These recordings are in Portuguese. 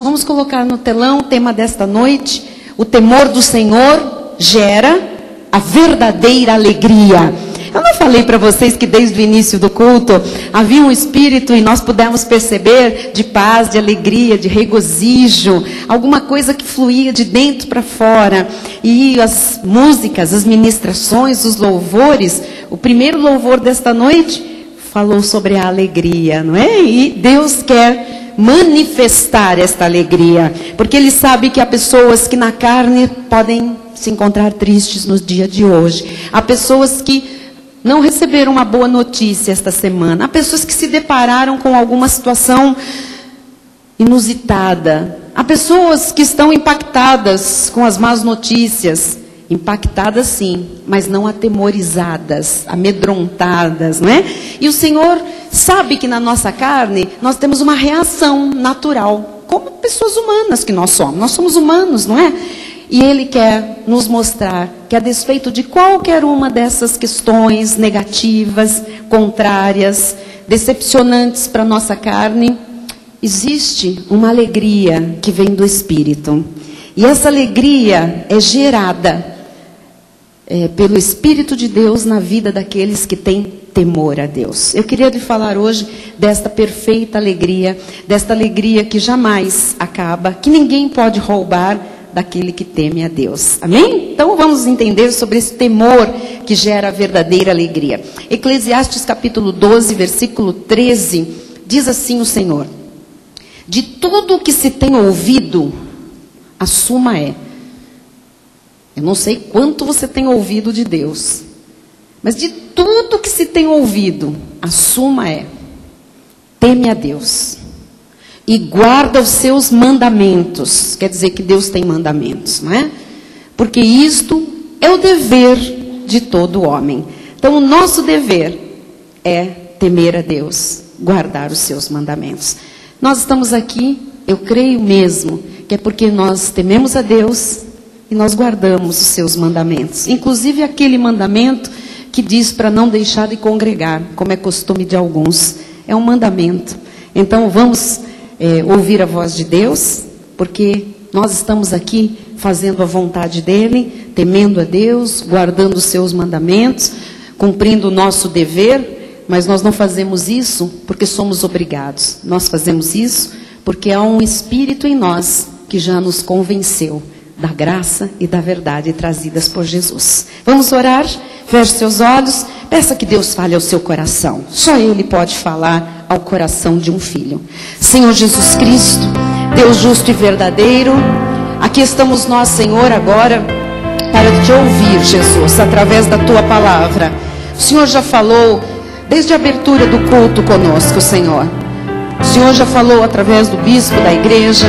Vamos colocar no telão o tema desta noite: o temor do Senhor gera a verdadeira alegria. Eu não falei para vocês que desde o início do culto havia um espírito e nós pudemos perceber de paz, de alegria, de regozijo, alguma coisa que fluía de dentro para fora. E as músicas, as ministrações, os louvores, o primeiro louvor desta noite falou sobre a alegria, não é? E Deus quer manifestar esta alegria, porque Ele sabe que há pessoas que na carne podem se encontrar tristes no dia de hoje. Há pessoas que não receberam uma boa notícia esta semana. Há pessoas que se depararam com alguma situação inusitada. Há pessoas que estão impactadas com as más notícias. Impactadas sim, mas não atemorizadas, amedrontadas, não é? E o Senhor sabe que na nossa carne nós temos uma reação natural, como pessoas humanas que nós somos. Nós somos humanos, não é? E Ele quer nos mostrar que a despeito de qualquer uma dessas questões negativas, contrárias, decepcionantes para a nossa carne, existe uma alegria que vem do Espírito. E essa alegria é gerada pelo Espírito de Deus na vida daqueles que têm temor a Deus. Eu queria lhe falar hoje desta perfeita alegria, desta alegria que jamais acaba, que ninguém pode roubar daquele que teme a Deus. Amém? Então vamos entender sobre esse temor que gera a verdadeira alegria. Eclesiastes capítulo 12, versículo 13, diz assim o Senhor: de tudo o que se tem ouvido, a suma é. Eu não sei quanto você tem ouvido de Deus, mas de tudo que se tem ouvido, a suma é: teme a Deus e guarda os seus mandamentos. Quer dizer que Deus tem mandamentos, não é? Porque isto é o dever de todo homem. Então o nosso dever é temer a Deus, guardar os seus mandamentos. Nós estamos aqui, eu creio mesmo, que é porque nós tememos a Deus e nós guardamos os seus mandamentos. Inclusive aquele mandamento que diz para não deixar de congregar, como é costume de alguns. É um mandamento. Então vamos ouvir a voz de Deus, porque nós estamos aqui fazendo a vontade dEle, temendo a Deus, guardando os seus mandamentos, cumprindo o nosso dever, mas nós não fazemos isso porque somos obrigados. Nós fazemos isso porque há um Espírito em nós que já nos convenceu da graça e da verdade trazidas por Jesus. Vamos orar? Feche seus olhos, peça que Deus fale ao seu coração. Só Ele pode falar ao coração de um filho. Senhor Jesus Cristo, Deus justo e verdadeiro, aqui estamos nós, Senhor, agora para te ouvir, Jesus, através da tua palavra. O Senhor já falou desde a abertura do culto conosco, Senhor. O Senhor já falou através do bispo da igreja.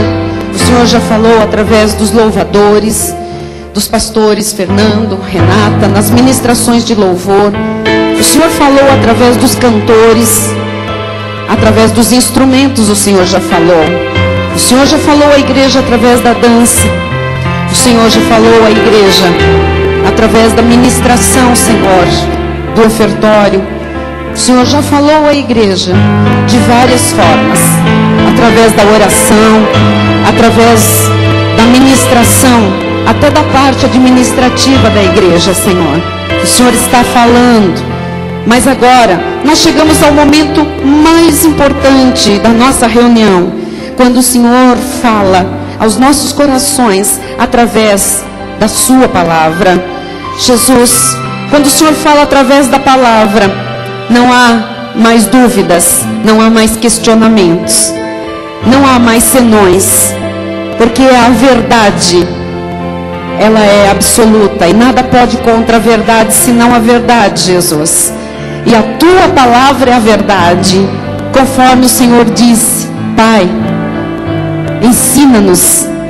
O Senhor já falou através dos louvadores, dos pastores Fernando, Renata, nas ministrações de louvor. O Senhor falou através dos cantores, através dos instrumentos. O Senhor já falou. O Senhor já falou à igreja através da dança. O Senhor já falou à igreja através da ministração, Senhor, do ofertório. O Senhor já falou à igreja de várias formas, através da oração, através da ministração, até da parte administrativa da igreja, Senhor. O Senhor está falando, mas agora nós chegamos ao momento mais importante da nossa reunião, quando o Senhor fala aos nossos corações através da sua palavra. Jesus, quando o Senhor fala através da palavra, não há mais dúvidas, não há mais questionamentos, não há mais senões, porque a verdade, ela é absoluta e nada pode contra a verdade senão a verdade, Jesus. E a tua palavra é a verdade, conforme o Senhor disse. Pai,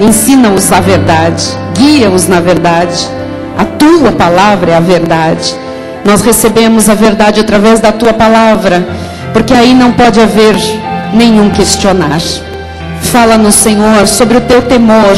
ensina-os a verdade, guia-os na verdade. A tua palavra é a verdade. Nós recebemos a verdade através da tua palavra, porque aí não pode haver nenhum questionar. Fala-nos, Senhor, sobre o teu temor,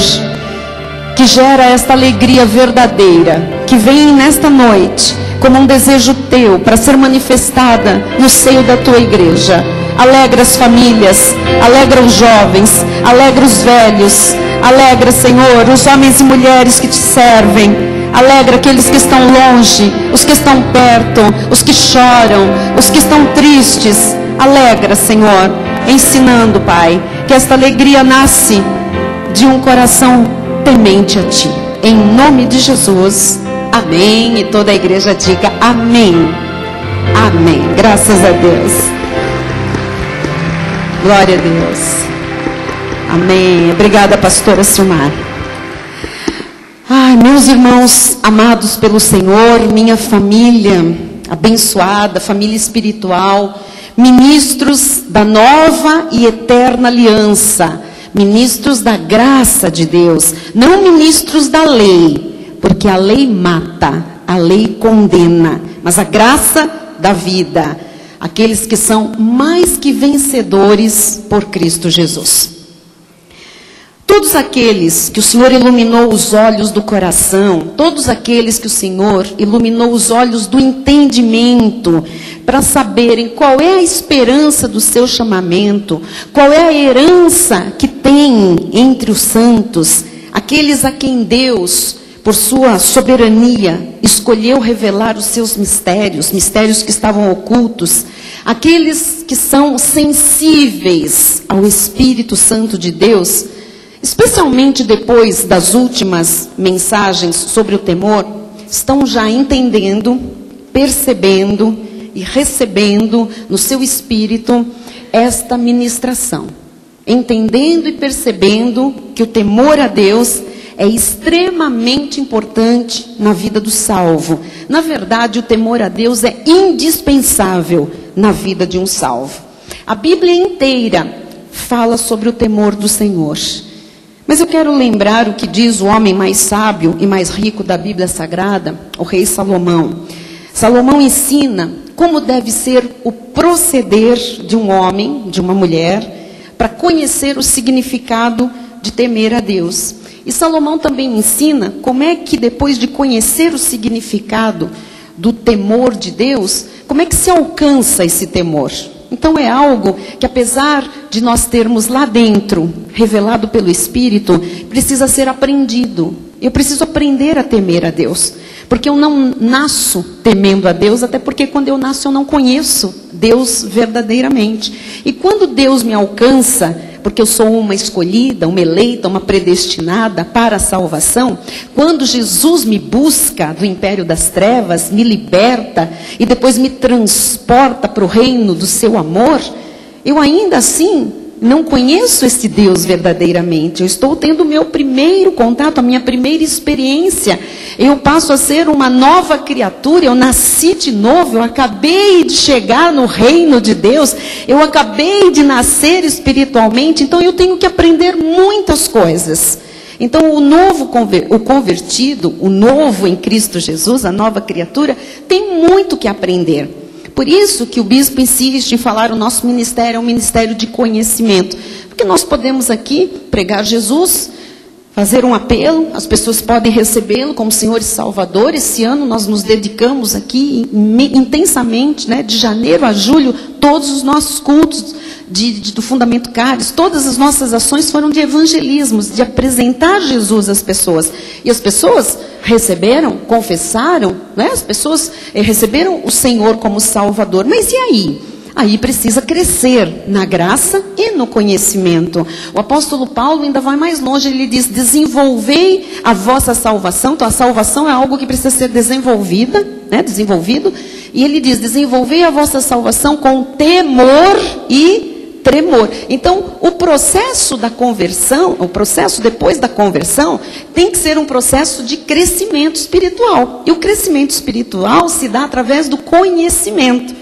que gera esta alegria verdadeira, que vem nesta noite como um desejo teu para ser manifestada no seio da tua igreja. alegra as famílias, alegra os jovens, alegra os velhos, alegra, Senhor, os homens e mulheres que te servem, alegra aqueles que estão longe, os que estão perto, os que choram, os que estão tristes, alegra, Senhor, ensinando, Pai, que esta alegria nasce de um coração temente a Ti, em nome de Jesus, amém, e toda a igreja diga amém, amém, graças a Deus, glória a Deus, amém, obrigada, pastora Silmar. Ai, meus irmãos amados pelo Senhor, minha família abençoada, família espiritual, ministros da nova e eterna aliança, ministros da graça de Deus, não ministros da lei, porque a lei mata, a lei condena, mas a graça dá vida, aqueles que são mais que vencedores por Cristo Jesus. Todos aqueles que o Senhor iluminou os olhos do coração, todos aqueles que o Senhor iluminou os olhos do entendimento, para saberem qual é a esperança do seu chamamento, qual é a herança que tem entre os santos, aqueles a quem Deus, por sua soberania, escolheu revelar os seus mistérios, mistérios que estavam ocultos, aqueles que são sensíveis ao Espírito Santo de Deus, especialmente depois das últimas mensagens sobre o temor, estão já entendendo, percebendo e recebendo no seu espírito esta ministração. Entendendo e percebendo que o temor a Deus é extremamente importante na vida do salvo. Na verdade, o temor a Deus é indispensável na vida de um salvo. A Bíblia inteira fala sobre o temor do Senhor. Mas eu quero lembrar o que diz o homem mais sábio e mais rico da Bíblia Sagrada, o rei Salomão. Salomão ensina como deve ser o proceder de um homem, de uma mulher, para conhecer o significado de temer a Deus. E Salomão também ensina como é que depois de conhecer o significado do temor de Deus, como é que se alcança esse temor. Então é algo que, apesar de nós termos lá dentro, revelado pelo Espírito, precisa ser aprendido. Eu preciso aprender a temer a Deus. Porque eu não nasço temendo a Deus, até porque quando eu nasço eu não conheço Deus verdadeiramente. E quando Deus me alcança, porque eu sou uma escolhida, uma eleita, uma predestinada para a salvação, quando Jesus me busca do império das trevas, me liberta e depois me transporta para o reino do seu amor, eu ainda assim não conheço esse Deus verdadeiramente. Eu estou tendo o meu primeiro contato, a minha primeira experiência. Eu passo a ser uma nova criatura, eu nasci de novo, eu acabei de chegar no reino de Deus, eu acabei de nascer espiritualmente, então eu tenho que aprender muitas coisas. Então o convertido, o novo em Cristo Jesus, a nova criatura, tem muito que aprender. Por isso que o bispo insiste em falar o nosso ministério é um ministério de conhecimento. Porque nós podemos aqui pregar Jesus, fazer um apelo, as pessoas podem recebê-lo como Senhor e Salvador. Esse ano nós nos dedicamos aqui intensamente, né, de janeiro a julho, todos os nossos cultos do Fundamento Cáris, todas as nossas ações foram de evangelismo, de apresentar Jesus às pessoas. E as pessoas receberam, confessaram, né? As pessoas receberam o Senhor como Salvador. Mas e aí? Aí precisa crescer na graça e no conhecimento. O apóstolo Paulo ainda vai mais longe, ele diz, desenvolvei a vossa salvação. Então a salvação é algo que precisa ser desenvolvida, né? Desenvolvido. E ele diz, desenvolvei a vossa salvação com temor e tremor. Então, o processo da conversão, o processo depois da conversão, tem que ser um processo de crescimento espiritual. E o crescimento espiritual se dá através do conhecimento.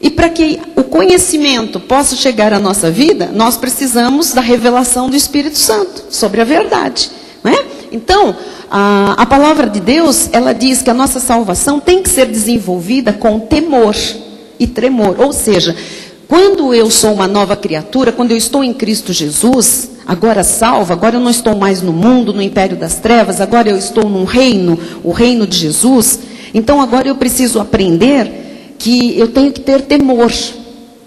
E para que o conhecimento possa chegar à nossa vida, nós precisamos da revelação do Espírito Santo sobre a verdade, não é? Então, a palavra de Deus, ela diz que a nossa salvação tem que ser desenvolvida com temor e tremor. Ou seja, quando eu sou uma nova criatura, quando eu estou em Cristo Jesus, agora salvo, agora eu não estou mais no mundo, no império das trevas, agora eu estou num reino, o reino de Jesus. Então agora eu preciso aprender que eu tenho que ter temor.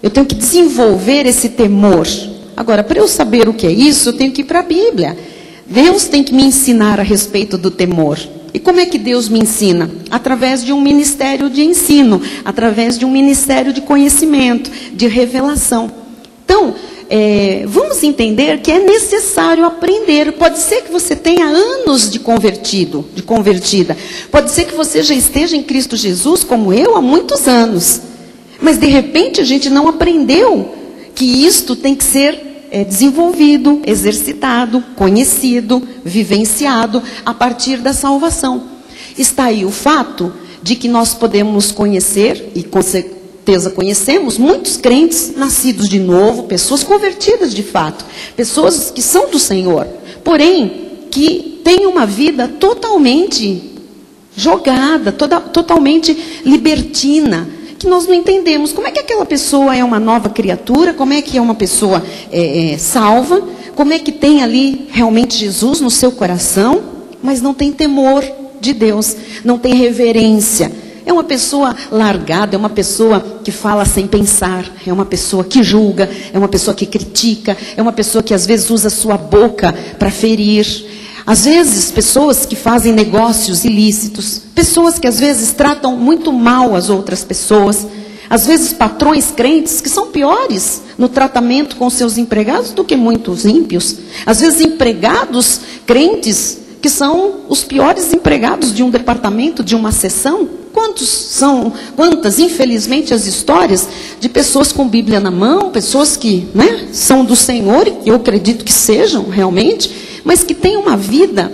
Eu tenho que desenvolver esse temor. Agora, para eu saber o que é isso, eu tenho que ir para a Bíblia. Deus tem que me ensinar a respeito do temor. E como é que Deus me ensina? Através de um ministério de ensino, através de um ministério de conhecimento, de revelação. Então, vamos entender que é necessário aprender. Pode ser que você tenha anos de convertida. Pode ser que você já esteja em Cristo Jesus, como eu, há muitos anos. Mas, de repente, a gente não aprendeu que isto tem que ser desenvolvido, exercitado, conhecido, vivenciado a partir da salvação. Está aí o fato de que nós podemos conhecer, e com certeza conhecemos, muitos crentes nascidos de novo, pessoas convertidas de fato, pessoas que são do Senhor, porém, que têm uma vida totalmente jogada, totalmente libertina, que nós não entendemos. Como é que aquela pessoa é uma nova criatura? Como é que é uma pessoa salva? Como é que tem ali realmente Jesus no seu coração? Mas não tem temor de Deus, não tem reverência. É uma pessoa largada, é uma pessoa que fala sem pensar, é uma pessoa que julga, é uma pessoa que critica, é uma pessoa que às vezes usa a sua boca para ferir. Às vezes, pessoas que fazem negócios ilícitos, pessoas que às vezes tratam muito mal as outras pessoas, às vezes patrões crentes que são piores no tratamento com seus empregados do que muitos ímpios, às vezes empregados crentes que são os piores empregados de um departamento, de uma seção. Quantas, infelizmente, as histórias de pessoas com Bíblia na mão, pessoas que são do Senhor, e eu acredito que sejam realmente, mas que têm uma vida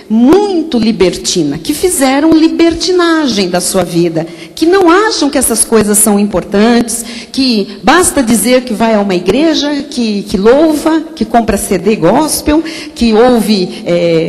muito libertina, que fizeram libertinagem da sua vida, que não acham que essas coisas são importantes, que basta dizer que vai a uma igreja, que louva, que compra CD gospel, que ouve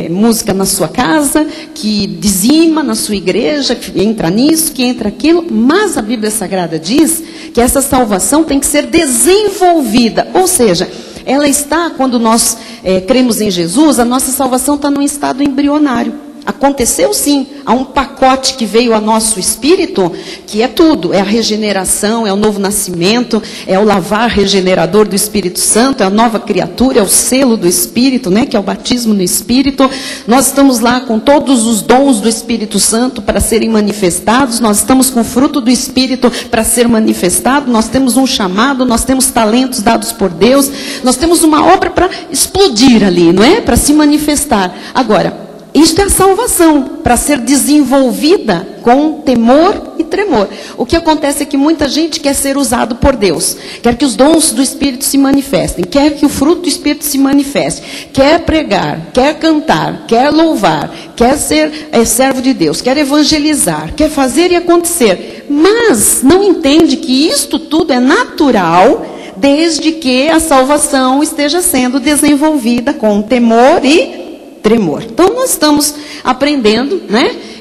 música na sua casa, que dizima na sua igreja, que entra nisso, que entra aquilo, mas a Bíblia Sagrada diz que essa salvação tem que ser desenvolvida, ou seja, ela está, quando nós cremos em Jesus, a nossa salvação está num estado embrionário. Aconteceu sim, há um pacote que veio a nosso espírito, que é tudo, é a regeneração, é o novo nascimento, é o lavar regenerador do Espírito Santo, é a nova criatura, é o selo do Espírito, que é o batismo no Espírito. Nós estamos lá com todos os dons do Espírito Santo para serem manifestados, nós estamos com o fruto do Espírito para ser manifestado, nós temos um chamado, nós temos talentos dados por Deus, nós temos uma obra para explodir ali, para se manifestar. Agora, isto é a salvação, para ser desenvolvida com temor e tremor. O que acontece é que muita gente quer ser usado por Deus, quer que os dons do Espírito se manifestem, quer que o fruto do Espírito se manifeste, quer pregar, quer cantar, quer louvar, quer ser servo de Deus, quer evangelizar, quer fazer e acontecer, mas não entende que isto tudo é natural, desde que a salvação esteja sendo desenvolvida com temor e tremor. Então nós estamos aprendendo,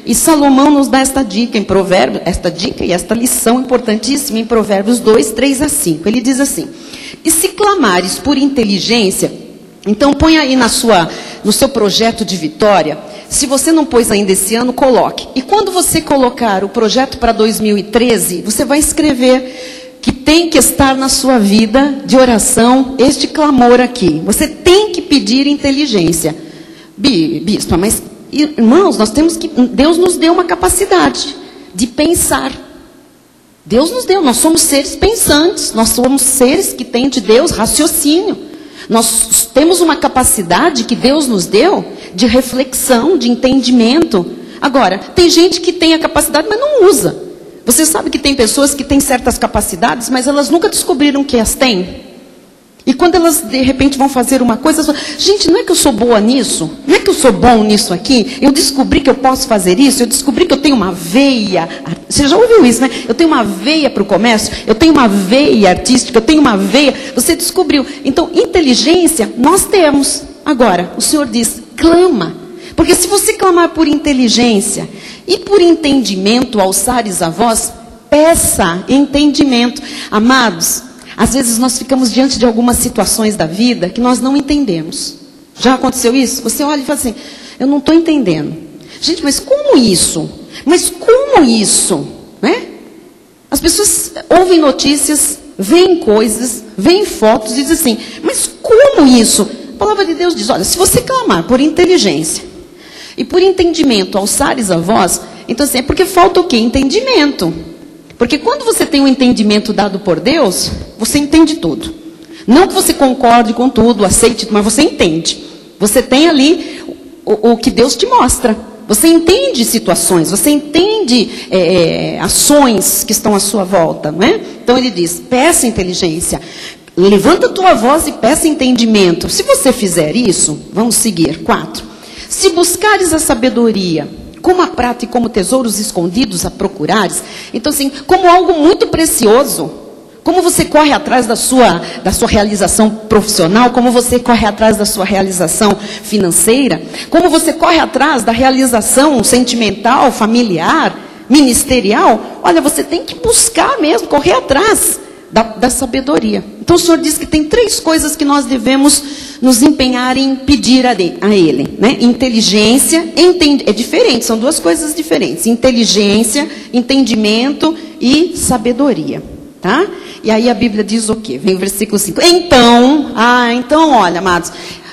E Salomão nos dá esta dica em Provérbios, esta dica e esta lição importantíssima em Provérbios 2, 3 a 5. Ele diz assim: e se clamares por inteligência, então põe aí no seu projeto de vitória, se você não pôs ainda esse ano, coloque. E quando você colocar o projeto para 2013, você vai escrever que tem que estar na sua vida de oração este clamor aqui. Você tem que pedir inteligência. Bispa, mas irmãos, Deus nos deu uma capacidade de pensar. Deus nos deu, nós somos seres pensantes, nós somos seres que têm de Deus raciocínio. Nós temos uma capacidade que Deus nos deu de reflexão, de entendimento. Agora, tem gente que tem a capacidade, mas não usa. Você sabe que tem pessoas que têm certas capacidades, mas elas nunca descobriram que as têm. E quando elas, de repente, vão fazer uma coisa, elas falam, gente, não é que eu sou boa nisso? Não é que eu sou bom nisso aqui? Eu descobri que eu posso fazer isso? Eu descobri que eu tenho uma veia. Você já ouviu isso, Eu tenho uma veia para o comércio, eu tenho uma veia artística, eu tenho uma veia. Você descobriu. Então, inteligência, nós temos. Agora, o Senhor diz, clama. Porque se você clamar por inteligência e por entendimento, alçares a voz, peça entendimento. Amados, às vezes nós ficamos diante de algumas situações da vida que nós não entendemos. Já aconteceu isso? Você olha e fala assim, eu não estou entendendo. Gente, mas como isso? Mas como isso? As pessoas ouvem notícias veem coisas, veem fotos e dizem assim, mas como isso? A palavra de Deus diz, olha, se você clamar por inteligência e por entendimento, alçares a voz, então assim, é porque falta o quê? Entendimento. Porque quando você tem um entendimento dado por Deus, você entende tudo. Não que você concorde com tudo, aceite, mas você entende. Você tem ali o que Deus te mostra. Você entende situações, você entende ações que estão à sua volta, não é? Então ele diz, peça inteligência, levanta a tua voz e peça entendimento. Se você fizer isso, vamos seguir. 4. Se buscares a sabedoria, como a prata e como tesouros escondidos a procurares, então assim, como algo muito precioso, como você corre atrás da sua realização profissional, como você corre atrás da sua realização financeira, como você corre atrás da realização sentimental, familiar, ministerial, olha, você tem que buscar mesmo, correr atrás da sabedoria. Então o Senhor diz que tem 3 coisas que nós devemos nos empenhar em pedir a Ele, né? Inteligência, é diferente, são 2 coisas diferentes, inteligência, entendimento e sabedoria. Tá? E aí a Bíblia diz o quê? Vem o versículo 5. Então, olha, amados,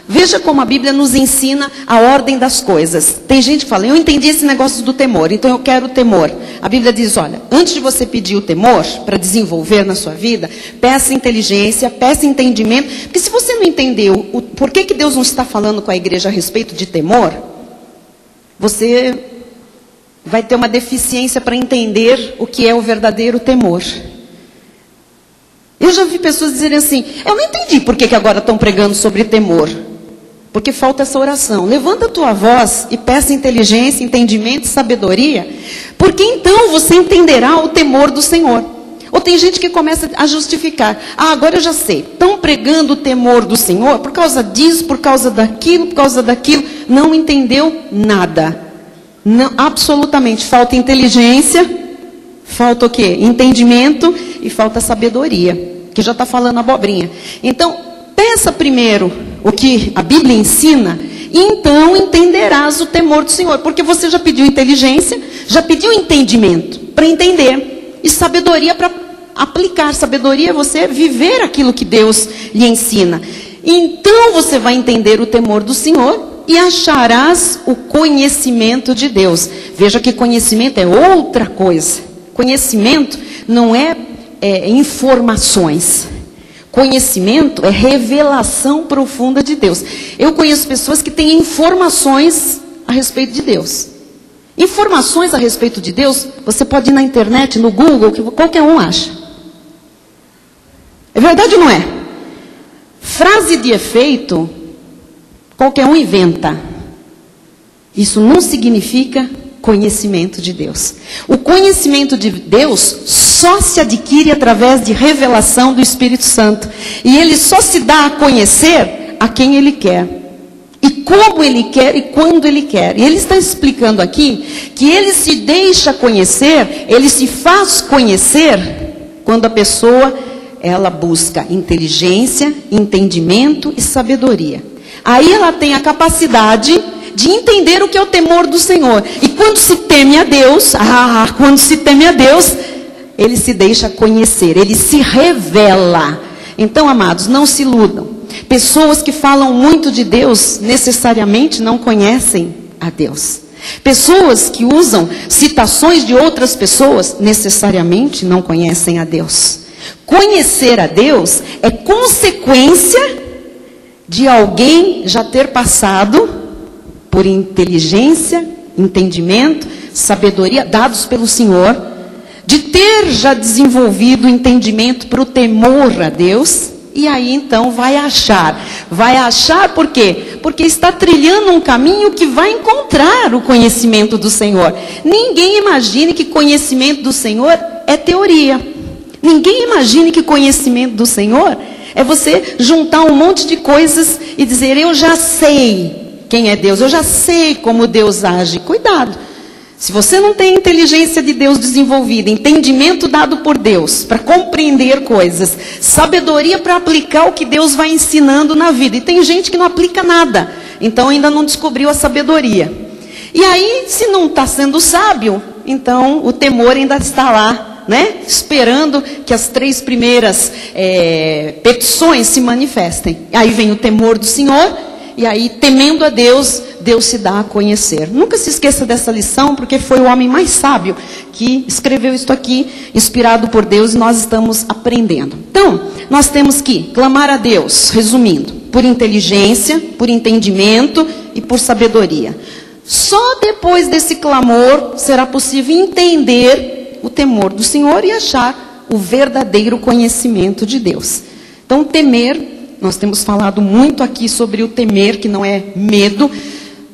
veja como a Bíblia nos ensina a ordem das coisas. Tem gente que fala, eu entendi esse negócio do temor, então eu quero o temor. A Bíblia diz, olha, antes de você pedir o temor para desenvolver na sua vida, peça inteligência, peça entendimento, porque se você não entendeu por que Deus não está falando com a igreja a respeito de temor, você vai ter uma deficiência para entender o que é o verdadeiro temor. Eu já vi pessoas dizerem assim, eu não entendi por que agora estão pregando sobre temor. Porque falta essa oração. Levanta a tua voz e peça inteligência, entendimento e sabedoria, porque então você entenderá o temor do Senhor. Ou tem gente que começa a justificar, agora eu já sei, estão pregando o temor do Senhor por causa disso, por causa daquilo, não entendeu nada. Não, absolutamente, falta inteligência, falta o quê? Entendimento e falta sabedoria, que já está falando abobrinha. Então, peça primeiro o que a Bíblia ensina, e então entenderás o temor do Senhor. Porque você já pediu inteligência, já pediu entendimento para entender, e sabedoria para aplicar. Sabedoria é você viver aquilo que Deus lhe ensina. Então você vai entender o temor do Senhor e acharás o conhecimento de Deus. Veja que conhecimento é outra coisa. Conhecimento não é informações. Conhecimento é revelação profunda de Deus. Eu conheço pessoas que têm informações a respeito de Deus. Informações a respeito de Deus, você pode ir na internet, no Google, que qualquer um acha. É verdade ou não é? Frase de efeito, qualquer um inventa. Isso não significa conhecimento de Deus. O conhecimento de Deus só se adquire através de revelação do Espírito Santo. E ele só se dá a conhecer a quem ele quer. E como ele quer e quando ele quer. E ele está explicando aqui que ele se deixa conhecer, ele se faz conhecer quando a pessoa, ela busca inteligência, entendimento e sabedoria. Aí ela tem a capacidade de entender o que é o temor do Senhor. E quando se teme a Deus, ele se deixa conhecer, ele se revela. Então, amados, não se iludam. Pessoas que falam muito de Deus, necessariamente não conhecem a Deus. Pessoas que usam citações de outras pessoas, necessariamente não conhecem a Deus. Conhecer a Deus é consequência de alguém já ter passado por inteligência, entendimento, sabedoria, dados pelo Senhor, de ter já desenvolvido entendimento para o temor a Deus, e aí então vai achar por quê? Porque está trilhando um caminho que vai encontrar o conhecimento do Senhor. Ninguém imagine que conhecimento do Senhor é teoria. Ninguém imagine que conhecimento do Senhor é você juntar um monte de coisas e dizer, eu já sei quem é Deus, eu já sei como Deus age. Cuidado, se você não tem inteligência de Deus desenvolvida, entendimento dado por Deus para compreender coisas, sabedoria para aplicar o que Deus vai ensinando na vida, e tem gente que não aplica nada, então ainda não descobriu a sabedoria. E aí, se não está sendo sábio, então o temor ainda está lá né, esperando que as 3 primeiras petições se manifestem. Aí vem o temor do Senhor, e aí, temendo a Deus, Deus se dá a conhecer. Nunca se esqueça dessa lição, porque foi o homem mais sábio que escreveu isto aqui, inspirado por Deus, e nós estamos aprendendo. Então, nós temos que clamar a Deus, resumindo, por inteligência, por entendimento e por sabedoria. Só depois desse clamor será possível entender o temor do Senhor e achar o verdadeiro conhecimento de Deus. Então, temer, nós temos falado muito aqui sobre o temer, que não é medo.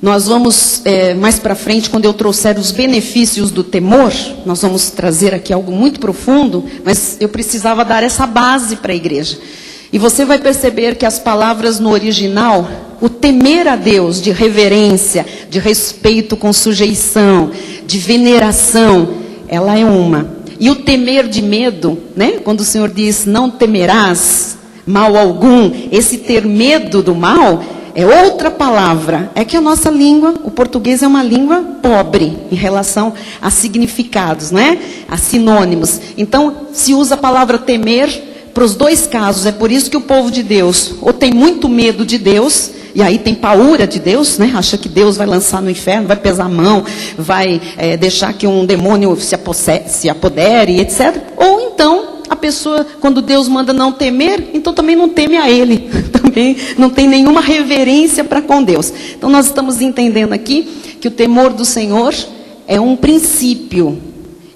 Nós vamos, mais para frente, quando eu trouxer os benefícios do temor, nós vamos trazer aqui algo muito profundo, mas eu precisava dar essa base para a igreja. E você vai perceber que as palavras no original, o temer a Deus, de reverência, de respeito com sujeição, de veneração, ela é uma. E o temer de medo, né? Quando o Senhor diz, não temerás mal algum, esse ter medo do mal é outra palavra. É que a nossa língua, o português é uma língua pobre em relação a significados, né? A sinônimos. Então, se usa a palavra temer para os 2 casos. É por isso que o povo de Deus ou tem muito medo de Deus, e aí tem paura de Deus, né? Acha que Deus vai lançar no inferno, vai pesar a mão, vai deixar que um demônio se apodere, etc. Ou então, a pessoa, quando Deus manda não temer, então também não teme a Ele. Também não tem nenhuma reverência para com Deus. Então nós estamos entendendo aqui que o temor do Senhor é um princípio.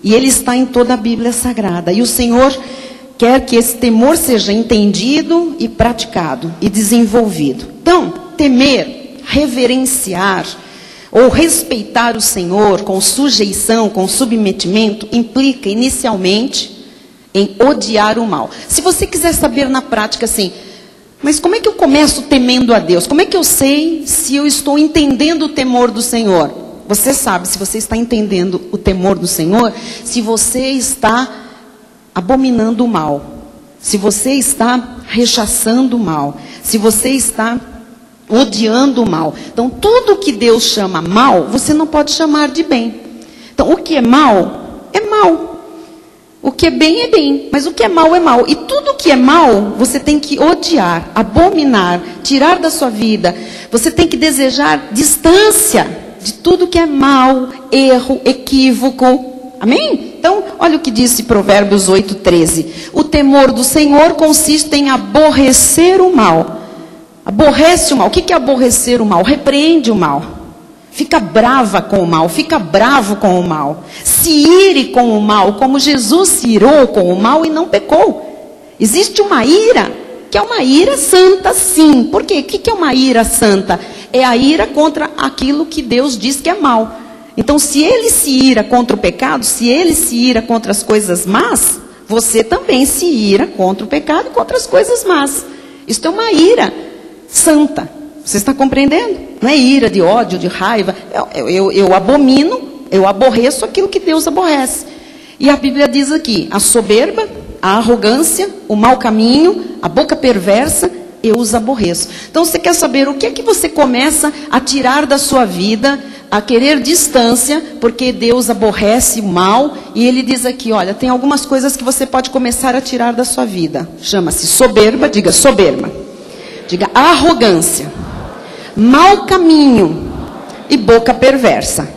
E ele está em toda a Bíblia Sagrada. E o Senhor quer que esse temor seja entendido e praticado e desenvolvido. Então, temer, reverenciar ou respeitar o Senhor com sujeição, com submetimento, implica inicialmente em odiar o mal. Se você quiser saber na prática assim, mas como é que eu começo temendo a Deus? Como é que eu sei se eu estou entendendo o temor do Senhor? Você sabe se você está entendendo o temor do Senhor, se você está abominando o mal, se você está rechaçando o mal, se você está odiando o mal. Então, tudo que Deus chama mal, você não pode chamar de bem. Então, o que é mal, é mal. O que é bem, mas o que é mal é mal. E tudo que é mal, você tem que odiar, abominar, tirar da sua vida. Você tem que desejar distância de tudo que é mal, erro, equívoco. Amém? Então, olha o que disse Provérbios 8:13. O temor do Senhor consiste em aborrecer o mal. Aborrece o mal. O que é aborrecer o mal? Repreende o mal. Fica brava com o mal, fica bravo com o mal. Se ire com o mal, como Jesus se irou com o mal e não pecou. Existe uma ira, que é uma ira santa, sim. Por quê? O que é uma ira santa? É a ira contra aquilo que Deus diz que é mal. Então, se ele se ira contra o pecado, se ele se ira contra as coisas más, você também se ira contra o pecado e contra as coisas más. Isso é uma ira santa. Você está compreendendo? Não é ira de ódio, de raiva. Eu abomino, eu aborreço aquilo que Deus aborrece. E a Bíblia diz aqui, a soberba, a arrogância, o mau caminho, a boca perversa, eu os aborreço. Então você quer saber o que é que você começa a tirar da sua vida, a querer distância, porque Deus aborrece o mal. E ele diz aqui, olha, tem algumas coisas que você pode começar a tirar da sua vida. Chama-se soberba, diga soberba. Diga arrogância. Mau caminho e boca perversa.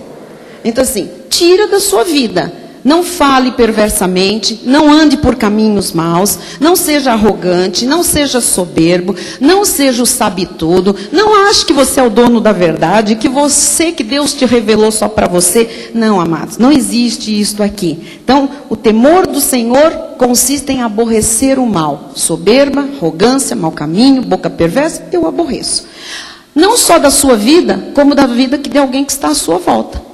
Então assim, tira da sua vida. Não fale perversamente, não ande por caminhos maus, não seja arrogante, não seja soberbo, não seja o sabe-tudo, não ache que você é o dono da verdade, que Deus te revelou só para você. Não, amados, não existe isto aqui. Então, o temor do Senhor consiste em aborrecer o mal. Soberba, arrogância, mau caminho, boca perversa, eu aborreço. Não só da sua vida, como da vida de alguém que está à sua volta.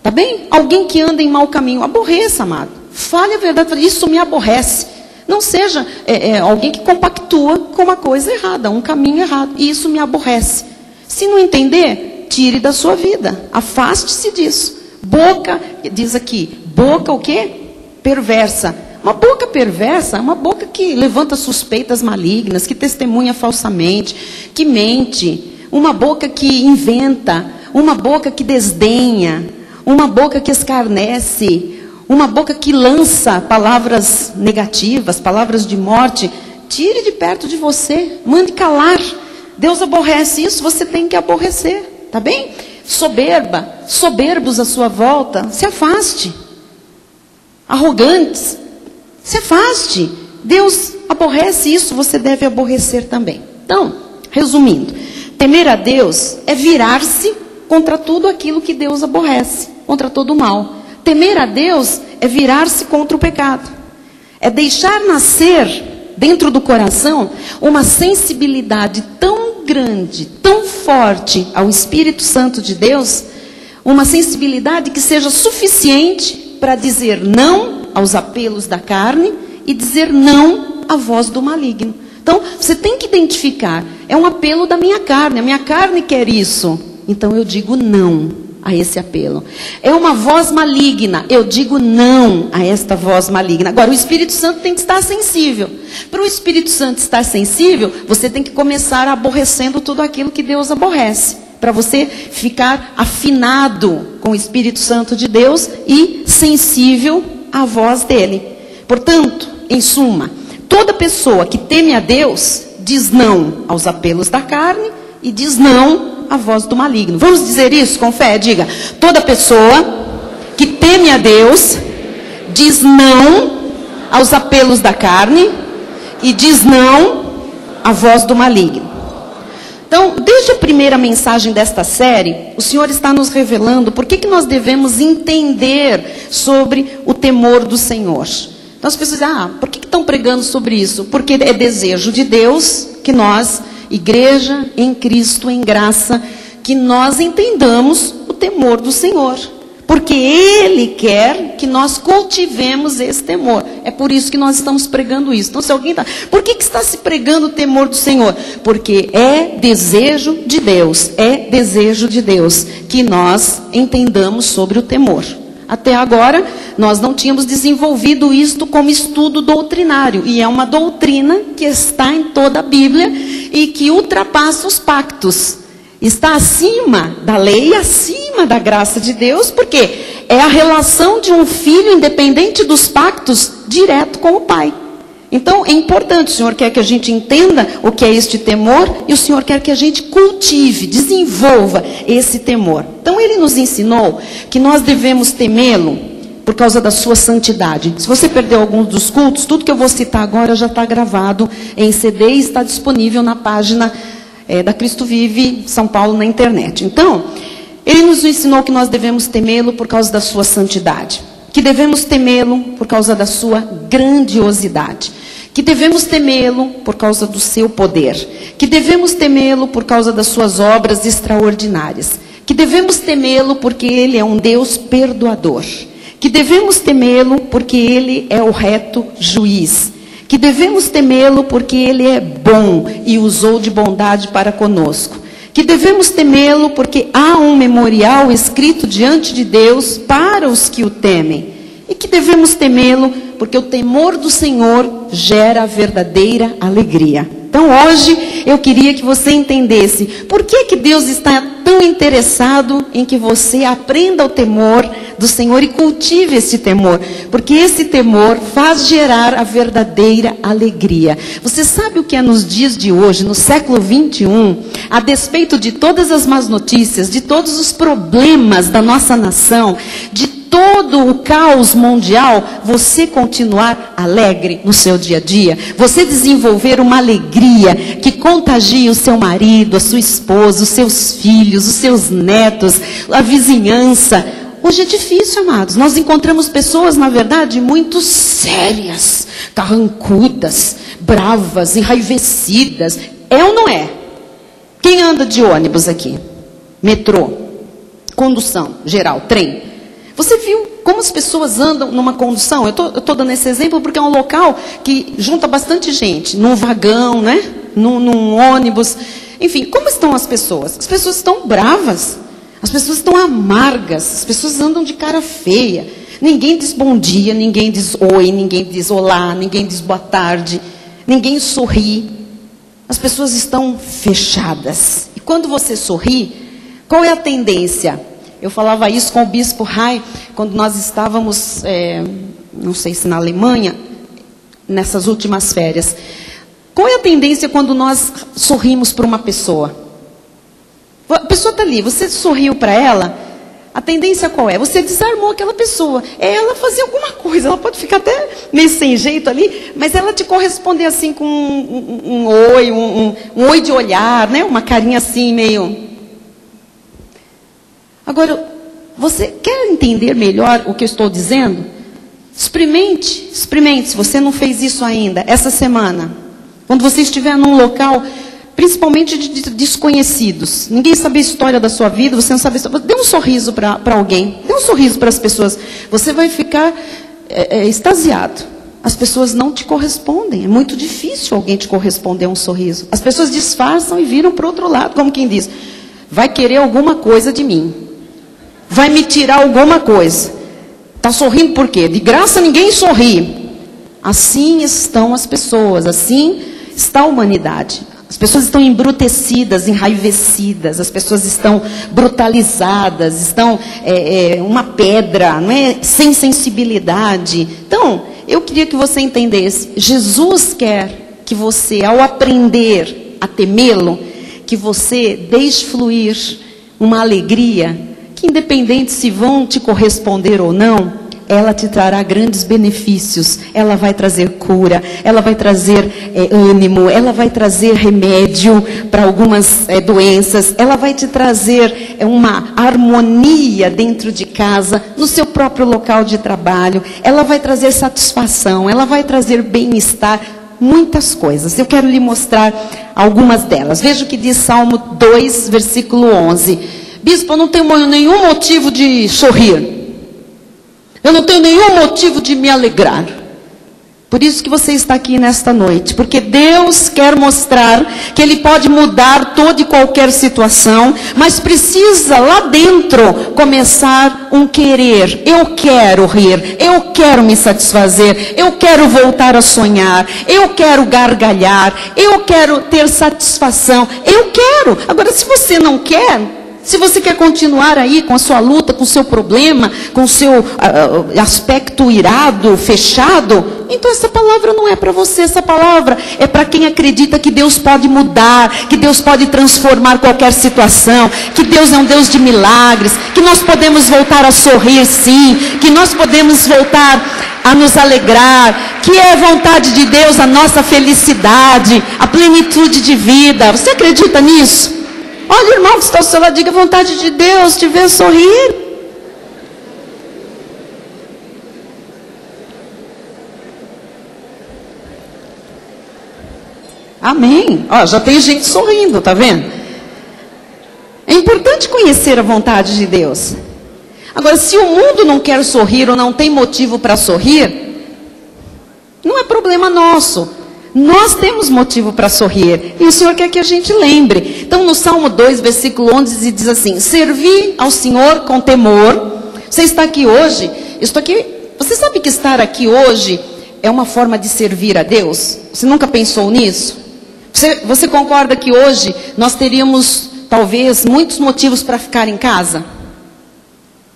Tá bem? Alguém que anda em mau caminho, aborreça, amado. Fale a verdade, isso me aborrece. Não seja alguém que compactua com uma coisa errada, um caminho errado. E isso me aborrece. Se não entender, tire da sua vida. Afaste-se disso. Boca, diz aqui, boca o quê? Perversa. Uma boca perversa é uma boca que levanta suspeitas malignas, que testemunha falsamente, que mente. Uma boca que inventa, uma boca que desdenha, uma boca que escarnece, uma boca que lança palavras negativas, palavras de morte, tire de perto de você, mande calar. Deus aborrece isso, você tem que aborrecer, tá bem? Soberba, soberbos à sua volta, se afaste. Arrogantes, se afaste. Deus aborrece isso, você deve aborrecer também. Então, resumindo, temer a Deus é virar-se contra tudo aquilo que Deus aborrece, contra todo o mal. Temer a Deus é virar-se contra o pecado. É deixar nascer dentro do coração uma sensibilidade tão grande, tão forte ao Espírito Santo de Deus, uma sensibilidade que seja suficiente para dizer não aos apelos da carne e dizer não à voz do maligno. Então, você tem que identificar, é um apelo da minha carne, a minha carne quer isso, então eu digo não a esse apelo. É uma voz maligna, eu digo não a esta voz maligna. Agora, o Espírito Santo tem que estar sensível. Para o Espírito Santo estar sensível, você tem que começar aborrecendo tudo aquilo que Deus aborrece, para você ficar afinado com o Espírito Santo de Deus e sensível à voz dele. Portanto, em suma, toda pessoa que teme a Deus diz não aos apelos da carne e diz não à voz do maligno. Vamos dizer isso com fé? Diga: toda pessoa que teme a Deus diz não aos apelos da carne e diz não à voz do maligno. Então, desde a primeira mensagem desta série, o Senhor está nos revelando por que nós devemos entender sobre o temor do Senhor. Então as pessoas dizem, por que estão pregando sobre isso? Porque é desejo de Deus que nós, igreja em Cristo, em graça, que nós entendamos o temor do Senhor. Porque Ele quer que nós cultivemos esse temor. É por isso que nós estamos pregando isso. Então se alguém está... Por que está se pregando o temor do Senhor? Porque é desejo de Deus. É desejo de Deus que nós entendamos sobre o temor. Até agora, nós não tínhamos desenvolvido isto como estudo doutrinário. E é uma doutrina que está em toda a Bíblia e que ultrapassa os pactos. Está acima da lei, acima da graça de Deus, porque é a relação de um filho, independente dos pactos, direto com o Pai. Então, é importante, o Senhor quer que a gente entenda o que é este temor, e o Senhor quer que a gente cultive, desenvolva esse temor. Então, Ele nos ensinou que nós devemos temê-lo por causa da sua santidade. Se você perdeu alguns dos cultos, tudo que eu vou citar agora já está gravado em CD e está disponível na página da Cristo Vive São Paulo na internet. Então, Ele nos ensinou que nós devemos temê-lo por causa da sua santidade. Que devemos temê-lo por causa da sua grandiosidade. Que devemos temê-lo por causa do seu poder. Que devemos temê-lo por causa das suas obras extraordinárias. Que devemos temê-lo porque Ele é um Deus perdoador. Que devemos temê-lo porque Ele é o reto juiz. Que devemos temê-lo porque Ele é bom e usou de bondade para conosco. Que devemos temê-lo porque há um memorial escrito diante de Deus para os que o temem. E que devemos temê-lo porque o temor do Senhor gera a verdadeira alegria. Então hoje eu queria que você entendesse por que Deus está tão interessado em que você aprenda o temor do Senhor e cultive esse temor. Porque esse temor faz gerar a verdadeira alegria. Você sabe o que é nos dias de hoje, no século 21, a despeito de todas as más notícias, de todos os problemas da nossa nação, de todo o caos mundial, você continuar alegre no seu dia a dia, você desenvolver uma alegria que contagie o seu marido, a sua esposa, os seus filhos, os seus netos, a vizinhança. Hoje é difícil, amados. Nós encontramos pessoas, na verdade, muito sérias, carrancudas, bravas, enraivecidas. É ou não é? Quem anda de ônibus aqui? Metrô, condução geral, trem. Você viu como as pessoas andam numa condução? Eu estou dando esse exemplo porque é um local que junta bastante gente. Num vagão, né? Num ônibus. Enfim, como estão as pessoas? As pessoas estão bravas. As pessoas estão amargas. As pessoas andam de cara feia. Ninguém diz bom dia, ninguém diz oi, ninguém diz olá, ninguém diz boa tarde. Ninguém sorri. As pessoas estão fechadas. E quando você sorri, qual é a tendência? Eu falava isso com o bispo Rai, quando nós estávamos, não sei se na Alemanha, nessas últimas férias. Qual é a tendência quando nós sorrimos para uma pessoa? A pessoa está ali, você sorriu para ela, a tendência qual é? Você desarmou aquela pessoa. É ela fazer alguma coisa, ela pode ficar até meio sem jeito ali, mas ela te corresponder assim com um oi, um oi de olhar, né? Uma carinha assim meio... Agora, você quer entender melhor o que eu estou dizendo? Experimente, se você não fez isso ainda, essa semana. Quando você estiver num local, principalmente de desconhecidos, ninguém sabe a história da sua vida, você não sabe a história, dê um sorriso para alguém, dê um sorriso para as pessoas, você vai ficar extasiado. As pessoas não te correspondem, é muito difícil alguém te corresponder a um sorriso. As pessoas disfarçam e viram para o outro lado, como quem diz, vai querer alguma coisa de mim, vai me tirar alguma coisa. Está sorrindo por quê? De graça ninguém sorri. Assim estão as pessoas, assim está a humanidade. As pessoas estão embrutecidas, enraivecidas, as pessoas estão brutalizadas, estão uma pedra, não é? Sem sensibilidade. Então, eu queria que você entendesse, Jesus quer que você, ao aprender a temê-lo, que você deixe fluir uma alegria, que independente se vão te corresponder ou não, ela te trará grandes benefícios, ela vai trazer cura, ela vai trazer ânimo, ela vai trazer remédio para algumas doenças, ela vai te trazer uma harmonia dentro de casa, no seu próprio local de trabalho, ela vai trazer satisfação, ela vai trazer bem-estar, muitas coisas. Eu quero lhe mostrar algumas delas. Veja o que diz Salmo 2, versículo 11. Bispo, eu não tenho nenhum motivo de sorrir. Eu não tenho nenhum motivo de me alegrar. Por isso que você está aqui nesta noite. Porque Deus quer mostrar que Ele pode mudar toda e qualquer situação. Mas precisa lá dentro começar um querer. Eu quero rir. Eu quero me satisfazer. Eu quero voltar a sonhar. Eu quero gargalhar. Eu quero ter satisfação. Eu quero. Agora, se você não quer... Se você quer continuar aí com a sua luta, com o seu problema, com o seu aspecto irado, fechado, então essa palavra não é para você, essa palavra é para quem acredita que Deus pode mudar, que Deus pode transformar qualquer situação, que Deus é um Deus de milagres, que nós podemos voltar a sorrir sim, que nós podemos voltar a nos alegrar, que é a vontade de Deus a nossa felicidade, a plenitude de vida. Você acredita nisso? Olha, irmão, que está ao seu lado, diga a vontade de Deus, te ver sorrir. Amém. Ó, já tem gente sorrindo, tá vendo? É importante conhecer a vontade de Deus. Agora, se o mundo não quer sorrir ou não tem motivo para sorrir, não é problema nosso. Nós temos motivo para sorrir. E o Senhor quer que a gente lembre. Então, no Salmo 2, versículo 11, diz assim: servi ao Senhor com temor. Você está aqui hoje? Estou aqui. Você sabe que estar aqui hoje é uma forma de servir a Deus? Você nunca pensou nisso? Você concorda que hoje nós teríamos, talvez, muitos motivos para ficar em casa?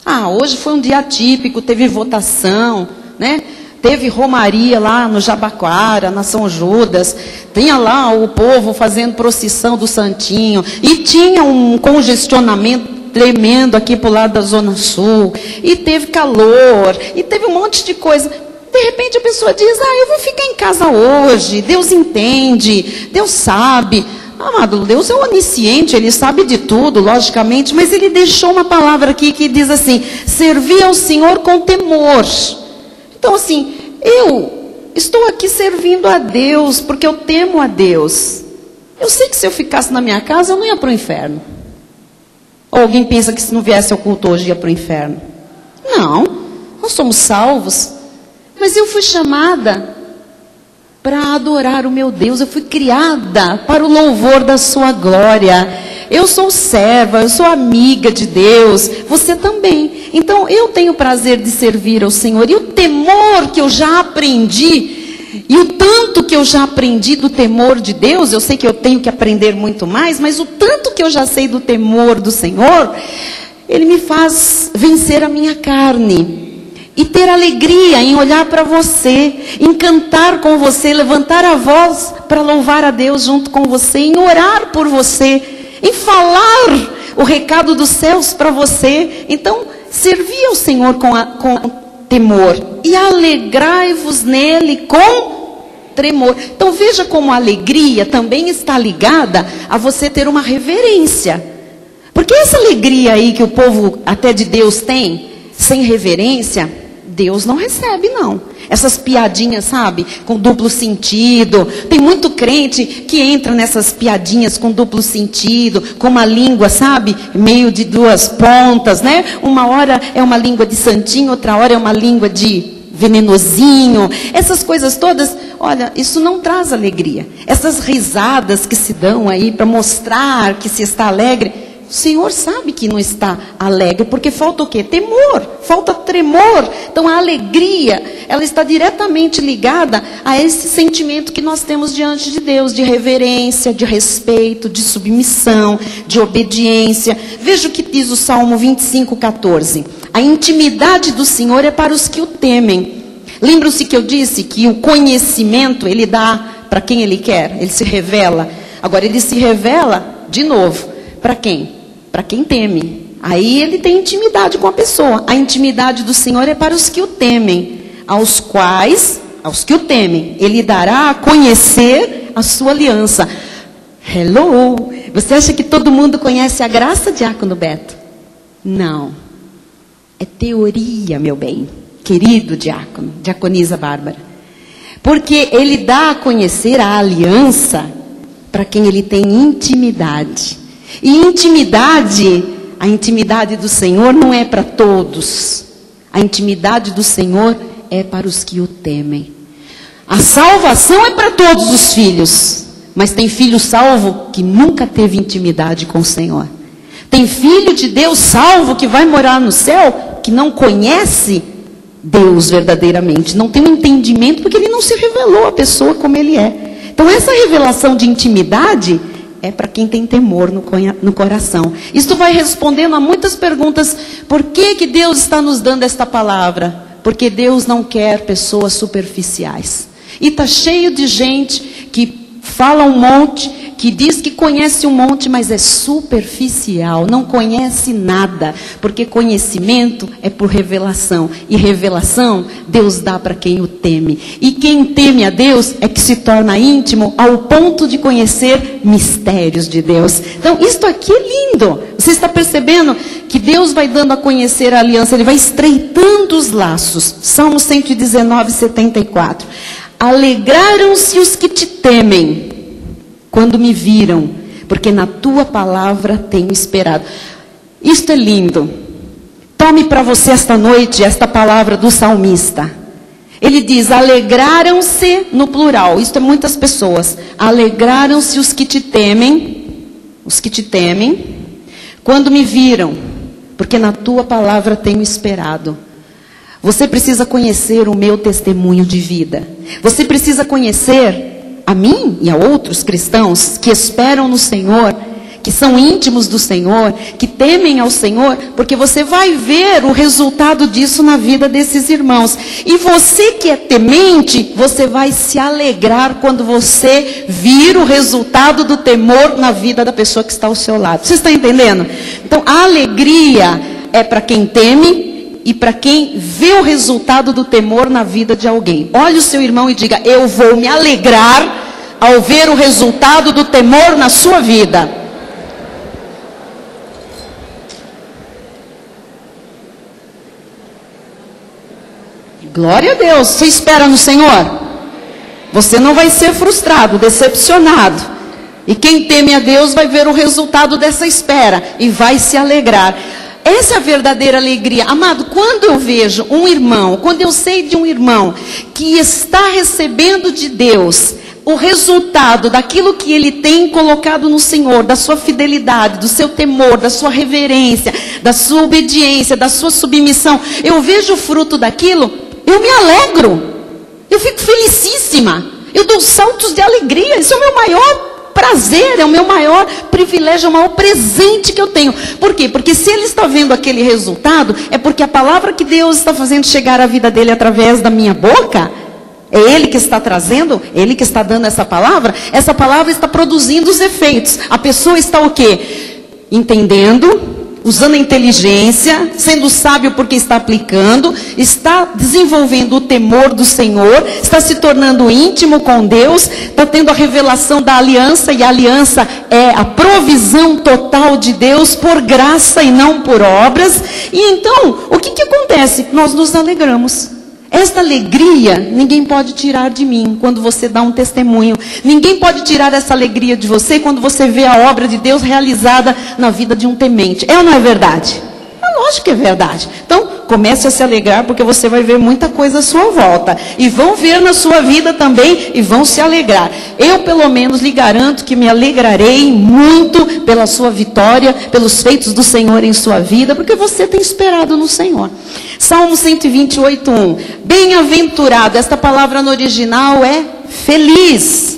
Ah, hoje foi um dia atípico, teve votação, né? Teve romaria lá no Jabaquara, na São Judas. Tinha lá o povo fazendo procissão do Santinho. E tinha um congestionamento tremendo aqui para o lado da Zona Sul. E teve calor. E teve um monte de coisa. De repente a pessoa diz, eu vou ficar em casa hoje. Deus entende. Deus sabe. Amado, Deus é onisciente, Ele sabe de tudo, logicamente. Mas Ele deixou uma palavra aqui que diz assim: servir ao Senhor com temor. Então assim, eu estou aqui servindo a Deus, porque eu temo a Deus. Eu sei que se eu ficasse na minha casa, eu não ia para o inferno. Ou alguém pensa que se não viesse ao culto hoje, ia para o inferno? Não, nós somos salvos. Mas eu fui chamada para adorar o meu Deus. Eu fui criada para o louvor da sua glória. Eu sou serva, eu sou amiga de Deus, você também. Então eu tenho prazer de servir ao Senhor. E o temor que eu já aprendi, e o tanto que eu já aprendi do temor de Deus, eu sei que eu tenho que aprender muito mais, mas o tanto que eu já sei do temor do Senhor, Ele me faz vencer a minha carne. E ter alegria em olhar para você, em cantar com você, levantar a voz para louvar a Deus junto com você, em orar por você, em falar o recado dos céus para você. Então, servir ao Senhor com temor e alegrai-vos nele com tremor. Então veja como a alegria também está ligada a você ter uma reverência. Porque essa alegria aí que o povo até de Deus tem, sem reverência, Deus não recebe não. Essas piadinhas, sabe, com duplo sentido. Tem muito crente que entra nessas piadinhas com duplo sentido, com uma língua, sabe, meio de duas pontas, né? Uma hora é uma língua de santinho, outra hora é uma língua de venenosinho. Essas coisas todas, olha, isso não traz alegria. Essas risadas que se dão aí para mostrar que se está alegre, o Senhor sabe que não está alegre, porque falta o quê? Temor, falta tremor. Então a alegria, ela está diretamente ligada a esse sentimento que nós temos diante de Deus, de reverência, de respeito, de submissão, de obediência. Veja o que diz o Salmo 25:14. A intimidade do Senhor é para os que o temem. Lembram-se que eu disse que o conhecimento, ele dá para quem ele quer, ele se revela. Agora ele se revela, de novo, para quem? Para quem teme. Aí ele tem intimidade com a pessoa. A intimidade do Senhor é para os que o temem, aos que o temem, ele dará a conhecer a sua aliança. Hello! Você acha que todo mundo conhece a graça, diácono Beto? Não. É teoria, meu bem. Querido diácono, diaconisa Bárbara. Porque ele dá a conhecer a aliança para quem ele tem intimidade. E intimidade, a intimidade do Senhor não é para todos. A intimidade do Senhor é para os que o temem. A salvação é para todos os filhos. Mas tem filho salvo que nunca teve intimidade com o Senhor. Tem filho de Deus salvo que vai morar no céu, que não conhece Deus verdadeiramente. Não tem um entendimento porque ele não se revelou a pessoa como ele é. Então essa revelação de intimidade é para quem tem temor no coração. Isso vai respondendo a muitas perguntas. Por que Deus está nos dando esta palavra? Porque Deus não quer pessoas superficiais. E está cheio de gente que fala um monte, que diz que conhece um monte, mas é superficial, não conhece nada. Porque conhecimento é por revelação. E revelação Deus dá para quem o teme. E quem teme a Deus é que se torna íntimo ao ponto de conhecer mistérios de Deus. Então isto aqui é lindo. Você está percebendo que Deus vai dando a conhecer a aliança, Ele vai estreitando os laços. Salmo 119, 74. Alegraram-se os que te temem, quando me viram, porque na tua palavra tenho esperado. Isto é lindo. Tome para você esta noite esta palavra do salmista. Ele diz, alegraram-se no plural, isto é muitas pessoas. Alegraram-se os que te temem, quando me viram, porque na tua palavra tenho esperado. Você precisa conhecer o meu testemunho de vida. Você precisa conhecer a mim e a outros cristãos que esperam no Senhor, que são íntimos do Senhor, que temem ao Senhor, porque você vai ver o resultado disso na vida desses irmãos. E você que é temente, você vai se alegrar quando você vir o resultado do temor na vida da pessoa que está ao seu lado. Você está entendendo? Então, a alegria é para quem teme e para quem vê o resultado do temor na vida de alguém. Olhe o seu irmão e diga, eu vou me alegrar ao ver o resultado do temor na sua vida. Glória a Deus. Você espera no Senhor? Você não vai ser frustrado, decepcionado. E quem teme a Deus vai ver o resultado dessa espera e vai se alegrar. Essa é a verdadeira alegria. Amado, quando eu vejo um irmão, quando eu sei de um irmão que está recebendo de Deus o resultado daquilo que ele tem colocado no Senhor, da sua fidelidade, do seu temor, da sua reverência, da sua obediência, da sua submissão, eu vejo o fruto daquilo, eu me alegro, eu fico felicíssima, eu dou saltos de alegria. Isso é o meu maior prazer, é o meu maior privilégio, é o maior presente que eu tenho. Por quê? Porque se ele está vendo aquele resultado, é porque a palavra que Deus está fazendo chegar à vida dele através da minha boca, é ele que está trazendo, ele que está dando essa palavra está produzindo os efeitos. A pessoa está o quê? Entendendo, usando a inteligência, sendo sábio porque está aplicando, está desenvolvendo o temor do Senhor, está se tornando íntimo com Deus, está tendo a revelação da aliança, e a aliança é a provisão total de Deus por graça e não por obras. E então, o que acontece? Nós nos alegramos. Esta alegria, ninguém pode tirar de mim quando você dá um testemunho. Ninguém pode tirar essa alegria de você quando você vê a obra de Deus realizada na vida de um temente. É ou não é verdade? É lógico que é verdade. Então, comece a se alegrar, porque você vai ver muita coisa à sua volta. E vão ver na sua vida também e vão se alegrar. Eu, pelo menos, lhe garanto que me alegrarei muito pela sua vitória, pelos feitos do Senhor em sua vida, porque você tem esperado no Senhor. Salmo 128:1. Bem-aventurado, esta palavra no original é feliz.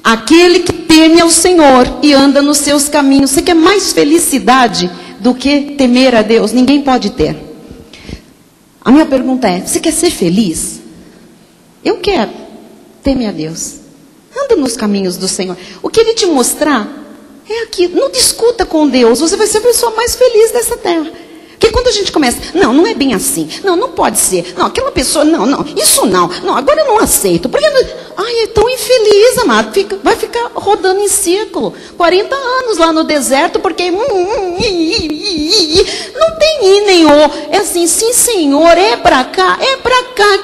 Aquele que teme ao Senhor e anda nos seus caminhos. Você quer mais felicidade do que temer a Deus? Ninguém pode ter. A minha pergunta é, você quer ser feliz? Eu quero. Teme a Deus. Anda nos caminhos do Senhor. O que Ele te mostrar é aquilo. Não discuta com Deus. Você vai ser a pessoa mais feliz dessa terra. Porque quando a gente começa, não é bem assim, não pode ser, não, aquela pessoa, não, isso não, agora eu não aceito, porque, é tão infeliz, amado, vai ficar rodando em círculo, 40 anos lá no deserto, porque, não tem i nem o, é assim, sim Senhor, é para cá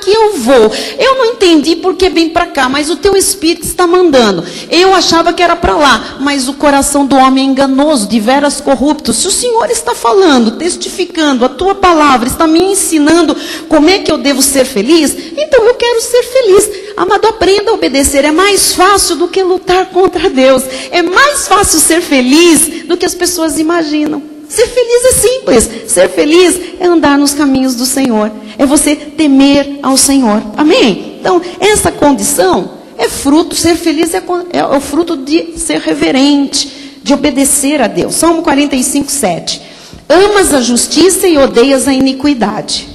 que eu vou, eu não entendi porque vem para cá, mas o teu Espírito está mandando, eu achava que era para lá, mas o coração do homem é enganoso, de veras corrupto. Se o Senhor está falando, testificando, a tua palavra está me ensinando como é que eu devo ser feliz, então eu quero ser feliz. Amado, aprenda a obedecer. É mais fácil do que lutar contra Deus. É mais fácil ser feliz do que as pessoas imaginam. Ser feliz é simples. Ser feliz é andar nos caminhos do Senhor. É você temer ao Senhor. Amém? Então, essa condição é fruto, ser feliz é o fruto de ser reverente, de obedecer a Deus. Salmo 45:7. Amas a justiça e odeias a iniquidade.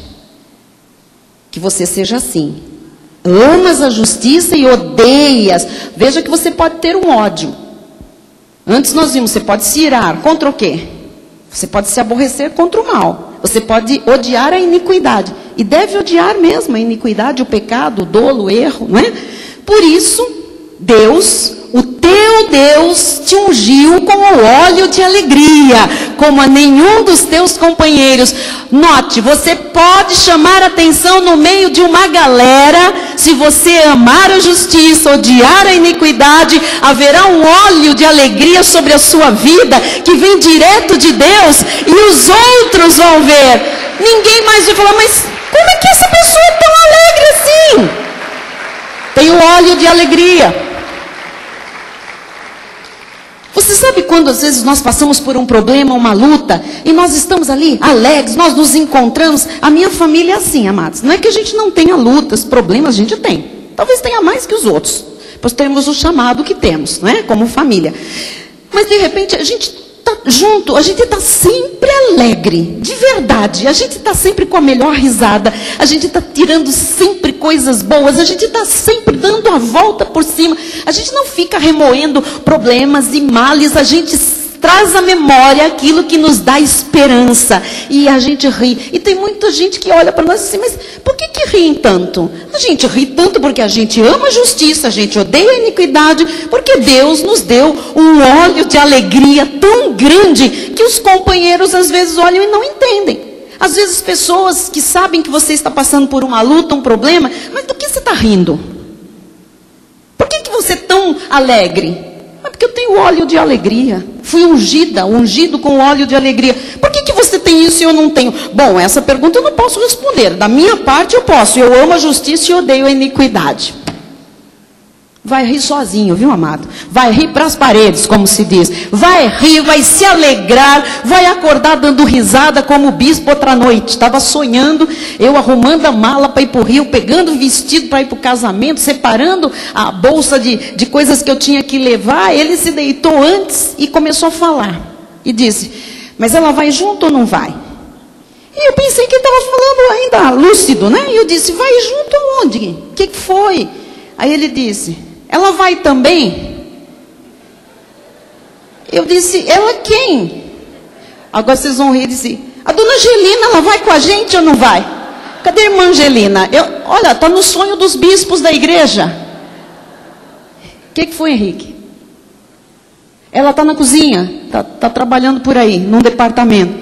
Que você seja assim. Amas a justiça e odeias. Veja que você pode ter um ódio. Antes nós vimos, você pode se irar. Contra o quê? Você pode se aborrecer contra o mal. Você pode odiar a iniquidade. E deve odiar mesmo a iniquidade, o pecado, o dolo, o erro, não é? Por isso, Deus, o teu Deus, te ungiu com o óleo de alegria, como a nenhum dos teus companheiros. Note, você pode chamar atenção no meio de uma galera. Se você amar a justiça, odiar a iniquidade, haverá um óleo de alegria sobre a sua vida, que vem direto de Deus, e os outros vão ver. Ninguém mais vai falar, mas como é que essa pessoa é tão alegre assim? Tem o óleo de alegria. Você sabe quando às vezes nós passamos por um problema, uma luta, e nós estamos ali alegres, nós nos encontramos. A minha família é assim, amados. Não é que a gente não tenha lutas, problemas, a gente tem. Talvez tenha mais que os outros. Pois temos o chamado que temos, não é? Como família. Mas de repente a gente está junto, a gente está sempre alegre, de verdade. A gente está sempre com a melhor risada, a gente está tirando sempre coisas boas, a gente está sempre dando a volta por cima. A gente não fica remoendo problemas e males, a gente traz à memória aquilo que nos dá esperança. E a gente ri. E tem muita gente que olha para nós assim, mas por que riem tanto? A gente ri tanto porque a gente ama a justiça, a gente odeia a iniquidade, porque Deus nos deu um óleo de alegria tão grande que os companheiros às vezes olham e não entendem. Às vezes pessoas que sabem que você está passando por uma luta, um problema, mas do que você está rindo? Por que você é tão alegre? É porque eu tenho óleo de alegria. Fui ungido com óleo de alegria. Por que você tem isso e eu não tenho? Bom, essa pergunta eu não posso responder. Da minha parte eu posso. Eu amo a justiça e odeio a iniquidade. Vai rir sozinho, viu, amado? Vai rir para as paredes, como se diz. Vai rir, vai se alegrar, vai acordar dando risada como o bispo outra noite. Estava sonhando, eu arrumando a mala para ir para o Rio, pegando o vestido para ir para o casamento, separando a bolsa de coisas que eu tinha que levar. Ele se deitou antes e começou a falar. E disse, mas ela vai junto ou não vai? E eu pensei que ele estava falando ainda lúcido, né? E eu disse, vai junto aonde? O que foi? Aí ele disse, ela vai também? Eu disse, ela quem? Agora vocês vão rir e dizer, a dona Angelina, ela vai com a gente ou não vai? Cadê a irmã Angelina? Olha, está no sonho dos bispos da igreja. O que foi, Henrique? Ela está na cozinha, está trabalhando por aí, num departamento.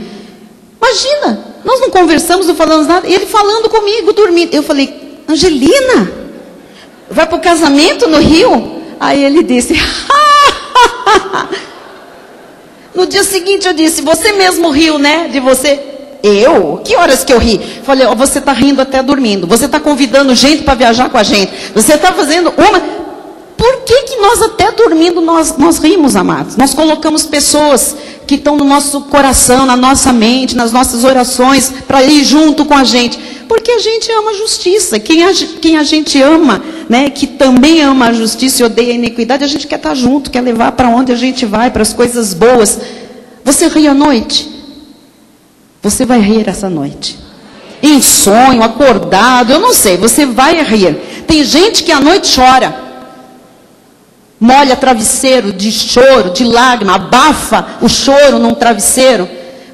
Imagina, nós não conversamos, não falamos nada, e ele falando comigo, dormindo. Eu falei, Angelina, vai para o casamento no Rio? Aí ele disse, no dia seguinte eu disse, você mesmo riu, né, de você? Eu? Que horas que eu ri? Falei, você está rindo até dormindo, você está convidando gente para viajar com a gente, você está fazendo uma... Por que nós até dormindo nós rimos, amados? Nós colocamos pessoas que estão no nosso coração, na nossa mente, nas nossas orações, para ir junto com a gente. Porque a gente ama a justiça. Quem a gente ama, né, que também ama a justiça e odeia a iniquidade, a gente quer estar junto, quer levar para onde a gente vai, para as coisas boas. Você ri à noite? Você vai rir essa noite. Em sonho, acordado, eu não sei, você vai rir. Tem gente que à noite chora. Molha travesseiro de choro, de lágrima, abafa o choro num travesseiro.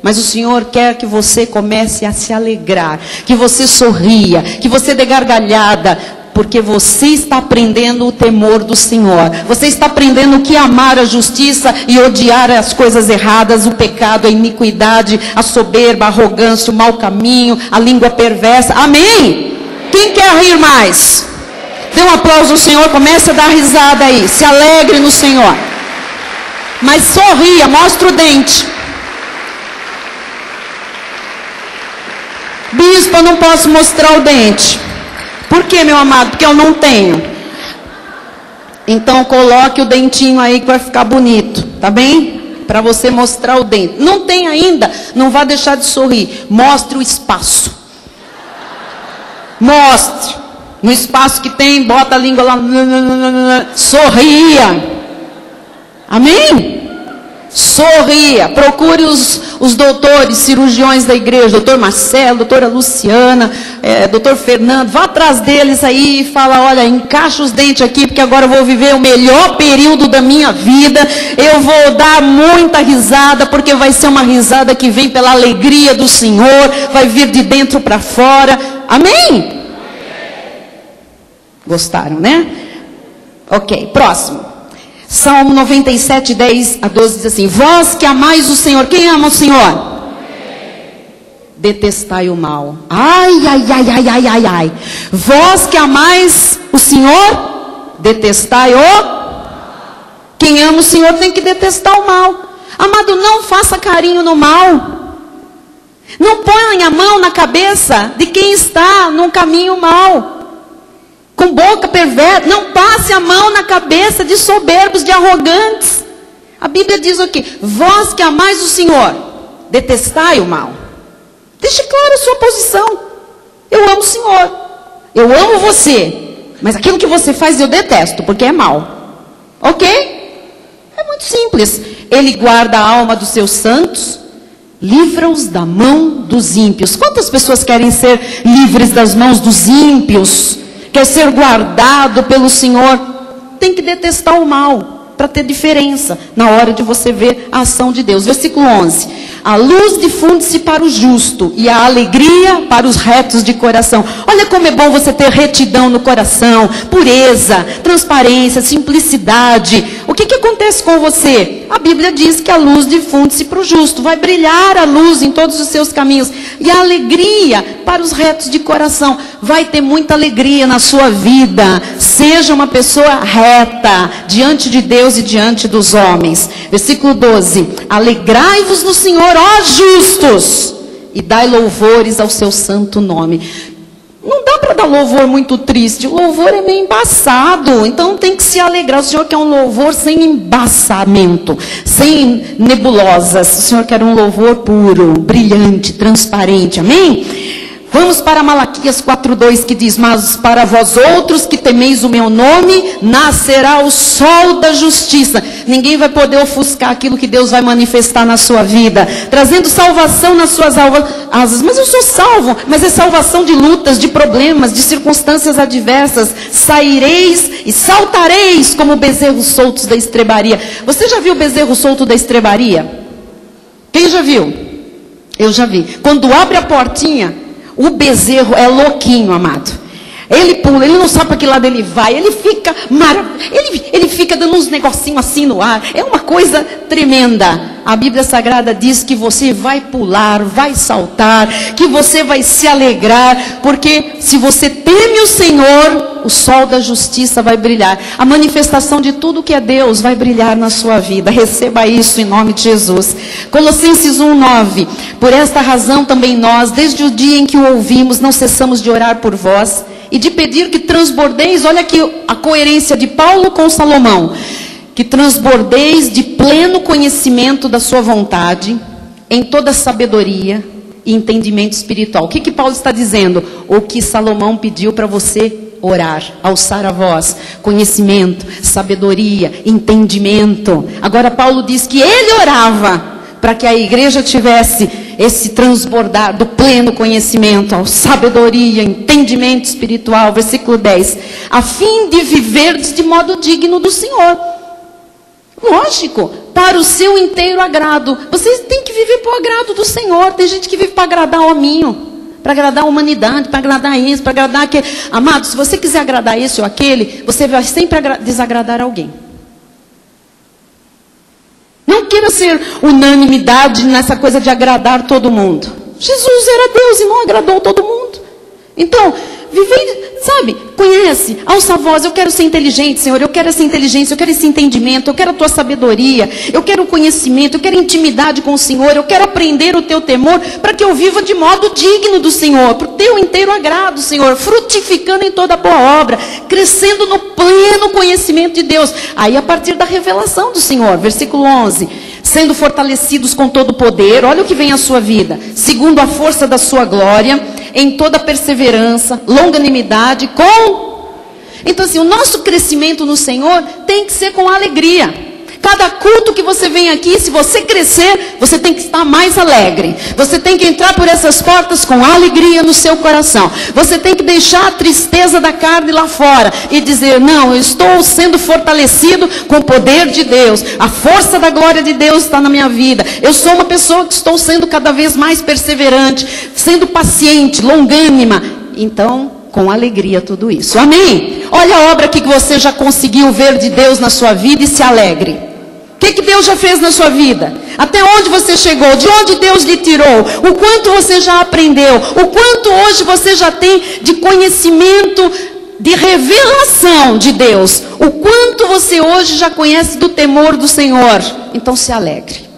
Mas o Senhor quer que você comece a se alegrar, que você sorria, que você dê gargalhada, porque você está aprendendo o temor do Senhor. Você está aprendendo o que é amar a justiça e odiar as coisas erradas, o pecado, a iniquidade, a soberba, a arrogância, o mau caminho, a língua perversa. Amém? Quem quer rir mais? Dê um aplauso ao Senhor, comece a dar risada aí, se alegre no Senhor. Mas sorria, mostra o dente. Bispo, eu não posso mostrar o dente. Por que, meu amado? Porque eu não tenho. Então coloque o dentinho aí que vai ficar bonito, tá bem? Para você mostrar o dente. Não tem ainda, não vá deixar de sorrir. Mostre o espaço. Mostre. No espaço que tem, bota a língua lá. Sorria. Amém? Sorria. Procure os doutores, cirurgiões da igreja. Doutor Marcelo, doutora Luciana, doutor Fernando. Vá atrás deles aí e fala, olha, encaixa os dentes aqui, porque agora eu vou viver o melhor período da minha vida. Eu vou dar muita risada, porque vai ser uma risada que vem pela alegria do Senhor. Vai vir de dentro para fora. Amém? Gostaram, né? Ok, próximo. Salmo 97, 10 a 12 diz assim, vós que amais o Senhor, quem ama o Senhor? Detestai o mal. Ai, ai, ai, ai, ai, ai, ai. Vós que amais o Senhor, detestai o... Quem ama o Senhor tem que detestar o mal. Amado, não faça carinho no mal. Não ponha a mão na cabeça de quem está num caminho mau. Com boca perversa, não passe a mão na cabeça de soberbos, de arrogantes. A Bíblia diz o quê? Vós que amais o Senhor, detestai o mal. Deixe clara a sua posição. Eu amo o Senhor, eu amo você, mas aquilo que você faz eu detesto, porque é mal. Ok? É muito simples. Ele guarda a alma dos seus santos, livra-os da mão dos ímpios. Quantas pessoas querem ser livres das mãos dos ímpios? Quer ser guardado pelo Senhor? Tem que detestar o mal, para ter diferença na hora de você ver a ação de Deus. Versículo 11. A luz difunde-se para o justo e a alegria para os retos de coração. Olha como é bom você ter retidão no coração, pureza, transparência, simplicidade. O que acontece com você? A Bíblia diz que a luz difunde-se para o justo. Vai brilhar a luz em todos os seus caminhos. E a alegria para os retos de coração. Vai ter muita alegria na sua vida. Seja uma pessoa reta diante de Deus e diante dos homens. Versículo 12. Alegrai-vos no Senhor, ó justos, e dai louvores ao seu santo nome. Não dá para para dar louvor muito triste. O louvor é meio embaçado, então tem que se alegrar. O Senhor quer um louvor sem embaçamento, sem nebulosas. O Senhor quer um louvor puro, brilhante, transparente. Amém? Vamos para Malaquias 4:2, que diz: mas para vós outros que temeis o meu nome, nascerá o sol da justiça. Ninguém vai poder ofuscar aquilo que Deus vai manifestar na sua vida, trazendo salvação nas suas asas. Mas eu sou salvo, mas é salvação de lutas, de problemas, de circunstâncias adversas. Saireis e saltareis como bezerros soltos da estrebaria. Você já viu o bezerro solto da estrebaria? Quem já viu? Eu já vi. Quando abre a portinha, o bezerro é louquinho, amado. Ele pula, ele não sabe para que lado ele vai, ele fica ele fica dando uns negocinhos assim no ar. É uma coisa tremenda. A Bíblia Sagrada diz que você vai pular, vai saltar, que você vai se alegrar, porque se você teme o Senhor, o sol da justiça vai brilhar. A manifestação de tudo que é Deus vai brilhar na sua vida. Receba isso em nome de Jesus. Colossenses 1:9. Por esta razão também nós, desde o dia em que o ouvimos, não cessamos de orar por vós e de pedir que transbordeis. Olha aqui a coerência de Paulo com Salomão. Que transbordeis de pleno conhecimento da sua vontade, em toda sabedoria e entendimento espiritual. O que Paulo está dizendo? O que Salomão pediu para você orar, alçar a voz: conhecimento, sabedoria, entendimento. Agora Paulo diz que ele orava para que a igreja tivesse esse transbordar do pleno conhecimento, sabedoria, entendimento espiritual. Versículo 10. A fim de viverdes de modo digno do Senhor. Lógico, para o seu inteiro agrado. Vocês têm que viver para o agrado do Senhor. Tem gente que vive para agradar o hominho, para agradar a humanidade, para agradar isso, para agradar aquele. Amado, se você quiser agradar esse ou aquele, você vai sempre desagradar alguém. Não queira ser unanimidade nessa coisa de agradar todo mundo. Jesus era Deus e não agradou todo mundo. Então, viver, sabe, conhece, alça a voz: eu quero ser inteligente, Senhor, eu quero essa inteligência, eu quero esse entendimento, eu quero a tua sabedoria, eu quero o conhecimento, eu quero intimidade com o Senhor, eu quero aprender o teu temor, para que eu viva de modo digno do Senhor, para o teu inteiro agrado, Senhor, frutificando em toda boa obra, crescendo no pleno conhecimento de Deus. Aí a partir da revelação do Senhor, versículo 11, sendo fortalecidos com todo o poder, olha o que vem à sua vida, segundo a força da sua glória, em toda perseverança, longanimidade, Então assim, o nosso crescimento no Senhor tem que ser com alegria. Cada culto que você vem aqui, se você crescer, você tem que estar mais alegre. Você tem que entrar por essas portas com alegria no seu coração. Você tem que deixar a tristeza da carne lá fora e dizer: não, eu estou sendo fortalecido com o poder de Deus. A força da glória de Deus está na minha vida. Eu sou uma pessoa que estou sendo cada vez mais perseverante, sendo paciente, longânima. Então, com alegria tudo isso. Amém? Olha a obra que você já conseguiu ver de Deus na sua vida e se alegre. O que Deus já fez na sua vida? Até onde você chegou? De onde Deus lhe tirou? O quanto você já aprendeu? O quanto hoje você já tem de conhecimento, de revelação de Deus? O quanto você hoje já conhece do temor do Senhor? Então se alegre.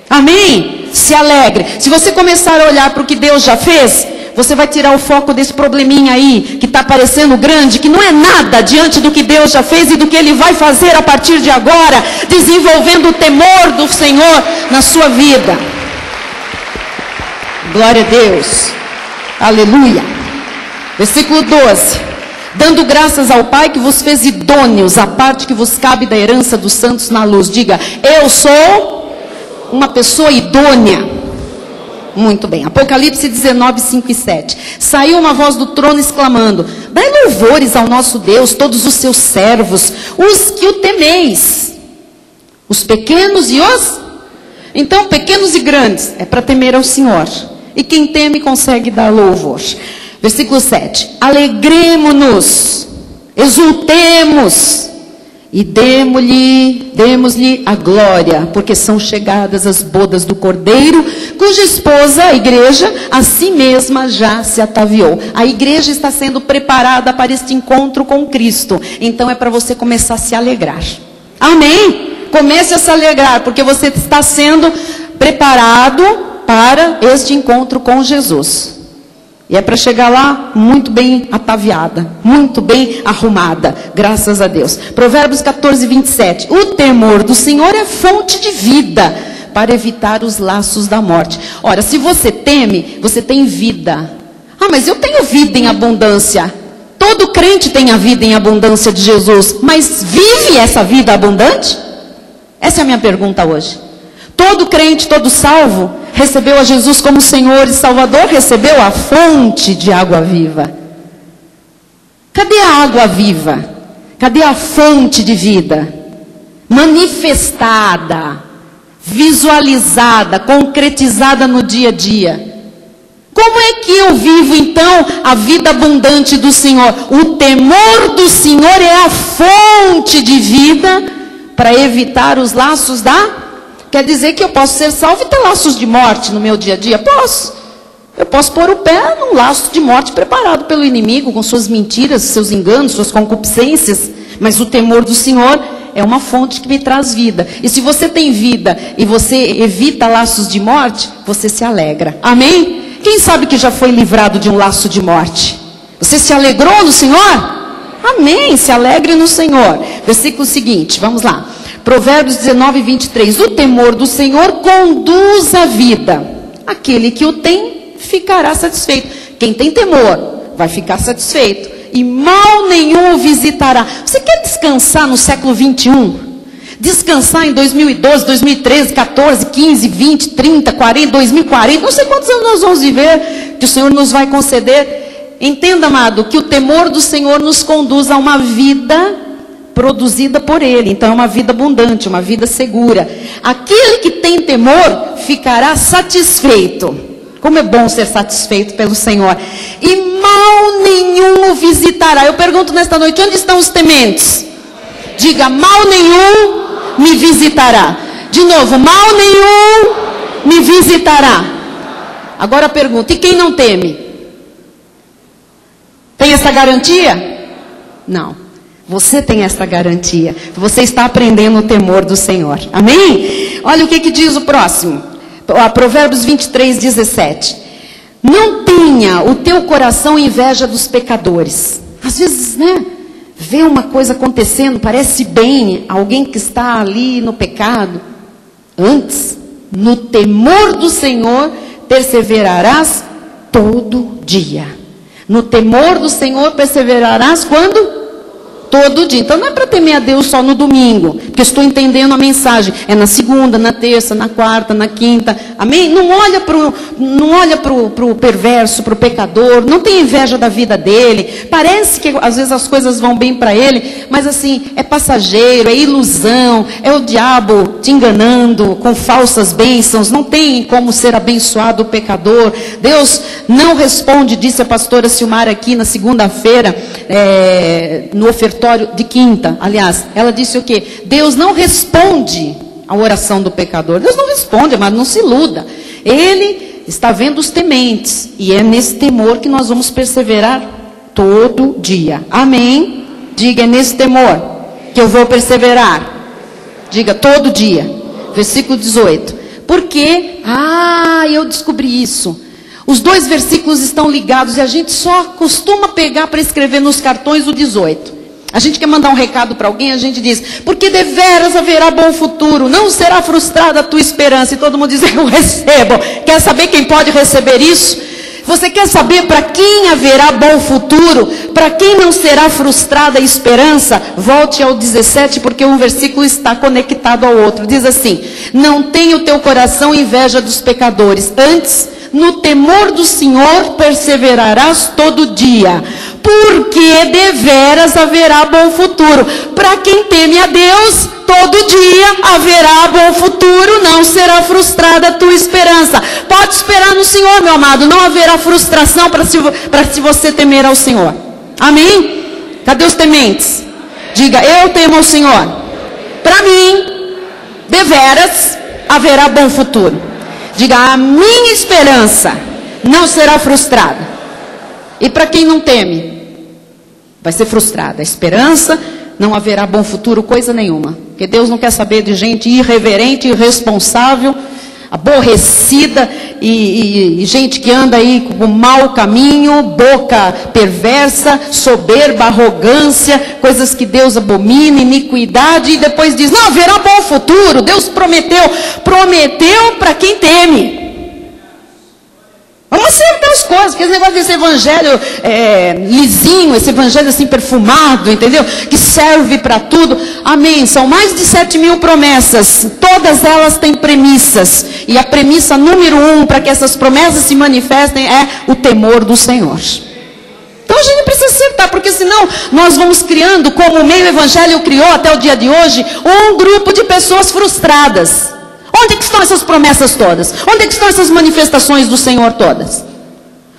Amém? Se alegre. Se você começar a olhar para o que Deus já fez, você vai tirar o foco desse probleminha aí, que está parecendo grande, que não é nada diante do que Deus já fez e do que Ele vai fazer a partir de agora, desenvolvendo o temor do Senhor na sua vida. Glória a Deus. Aleluia. Versículo 12. Dando graças ao Pai que vos fez idôneos, a parte que vos cabe da herança dos santos na luz. Diga: eu sou uma pessoa idônea. Muito bem. Apocalipse 19, 5 e 7. Saiu uma voz do trono exclamando: dai louvores ao nosso Deus, todos os seus servos, os que o temeis, os pequenos e os... Então, pequenos e grandes, é para temer ao Senhor. E quem teme consegue dar louvor. Versículo 7. Alegremo-nos, exultemos, e demos-lhe a glória, porque são chegadas as bodas do Cordeiro, cuja esposa, a igreja, a si mesma já se ataviou. A igreja está sendo preparada para este encontro com Cristo. Então é para você começar a se alegrar. Amém? Comece a se alegrar, porque você está sendo preparado para este encontro com Jesus. E é para chegar lá muito bem ataviada, muito bem arrumada, graças a Deus. Provérbios 14, 27. O temor do Senhor é fonte de vida, para evitar os laços da morte. Ora, se você teme, você tem vida. Ah, mas eu tenho vida em abundância. Todo crente tem a vida em abundância de Jesus, mas vive essa vida abundante? Essa é a minha pergunta hoje. Todo crente, todo salvo, recebeu a Jesus como Senhor e Salvador, recebeu a fonte de água viva. Cadê a água viva? Cadê a fonte de vida? Manifestada, visualizada, concretizada no dia a dia. Como é que eu vivo então a vida abundante do Senhor? O temor do Senhor é a fonte de vida para evitar os laços da... Quer dizer que eu posso ser salvo e ter laços de morte no meu dia a dia? Posso. Eu posso pôr o pé num laço de morte preparado pelo inimigo, com suas mentiras, seus enganos, suas concupiscências. Mas o temor do Senhor é uma fonte que me traz vida. E se você tem vida e você evita laços de morte, você se alegra. Amém? Quem sabe que já foi livrado de um laço de morte? Você se alegrou no Senhor? Amém, se alegre no Senhor. Versículo seguinte, vamos lá. Provérbios 19, 23. O temor do Senhor conduz a vida. Aquele que o tem, ficará satisfeito. Quem tem temor, vai ficar satisfeito. E mal nenhum o visitará. Você quer descansar no século 21? Descansar em 2012, 2013, 14, 15, 20, 30, 40, 2040. Não sei quantos anos nós vamos viver, que o Senhor nos vai conceder. Entenda, amado, que o temor do Senhor nos conduz a uma vida produzida por Ele. Então é uma vida abundante, uma vida segura. Aquele que tem temor ficará satisfeito. Como é bom ser satisfeito pelo Senhor. E mal nenhum o visitará. Eu pergunto nesta noite, onde estão os tementes? Diga, mal nenhum me visitará. De novo, mal nenhum me visitará. Agora a pergunta, e quem não teme? Tem essa garantia? Não. Você tem essa garantia. Você está aprendendo o temor do Senhor. Amém? Olha o que diz o próximo. Provérbios 23, 17. Não tenha o teu coração inveja dos pecadores. Às vezes, né? Vê uma coisa acontecendo, parece bem, alguém que está ali no pecado. Antes, no temor do Senhor, perseverarás todo dia. No temor do Senhor, perseverarás quando? Todo dia. Então não é para temer a Deus só no domingo, porque estou entendendo a mensagem. É na segunda, na terça, na quarta, na quinta. Amém? Não olha pro perverso, pro pecador. Não tem inveja da vida dele. Parece que às vezes as coisas vão bem para ele, mas assim, é passageiro, é ilusão, é o diabo te enganando com falsas bênçãos. Não tem como ser abençoado o pecador. Deus não responde, disse a pastora Silmar aqui na segunda-feira, no ofertório de quinta, aliás, ela disse o quê? Deus não responde a oração do pecador. Deus não responde, mas não se iluda. Ele está vendo os tementes, e é nesse temor que nós vamos perseverar todo dia. Amém? Diga, é nesse temor que eu vou perseverar. Diga, todo dia. Versículo 18. Porque, eu descobri isso. Os dois versículos estão ligados e a gente só costuma pegar para escrever nos cartões o 18. A gente quer mandar um recado para alguém, a gente diz, porque deveras haverá bom futuro, não será frustrada a tua esperança. E todo mundo diz, eu recebo. Quer saber quem pode receber isso? Você quer saber para quem haverá bom futuro? Para quem não será frustrada a esperança? Volte ao 17, porque um versículo está conectado ao outro. Diz assim, não tenha o teu coração inveja dos pecadores, antes, no temor do Senhor perseverarás todo dia, porque deveras haverá bom futuro. Para quem teme a Deus, todo dia haverá bom futuro, não será frustrada a tua esperança. Pode esperar no Senhor, meu amado, não haverá frustração para se você temer ao Senhor. Amém? Cadê os tementes? Diga, eu temo ao Senhor. Para mim, deveras haverá bom futuro. Diga, a minha esperança não será frustrada. E para quem não teme, vai ser frustrada. A esperança, não haverá bom futuro, coisa nenhuma. Porque Deus não quer saber de gente irreverente, irresponsável, aborrecida, e gente que anda aí com o mau caminho, boca perversa, soberba, arrogância, coisas que Deus abomina, iniquidade, e depois diz, não, haverá bom futuro, Deus prometeu para quem teme. Vamos acertar as coisas, porque esse negócio desse evangelho lisinho, esse evangelho assim perfumado, entendeu? Que serve para tudo. Amém. São mais de 7.000 promessas. Todas elas têm premissas. E a premissa número 1 para que essas promessas se manifestem é o temor do Senhor. Então a gente precisa acertar, porque senão nós vamos criando, como o meio evangelho criou até o dia de hoje, um grupo de pessoas frustradas. Onde é que estão essas promessas todas? Onde é que estão essas manifestações do Senhor todas?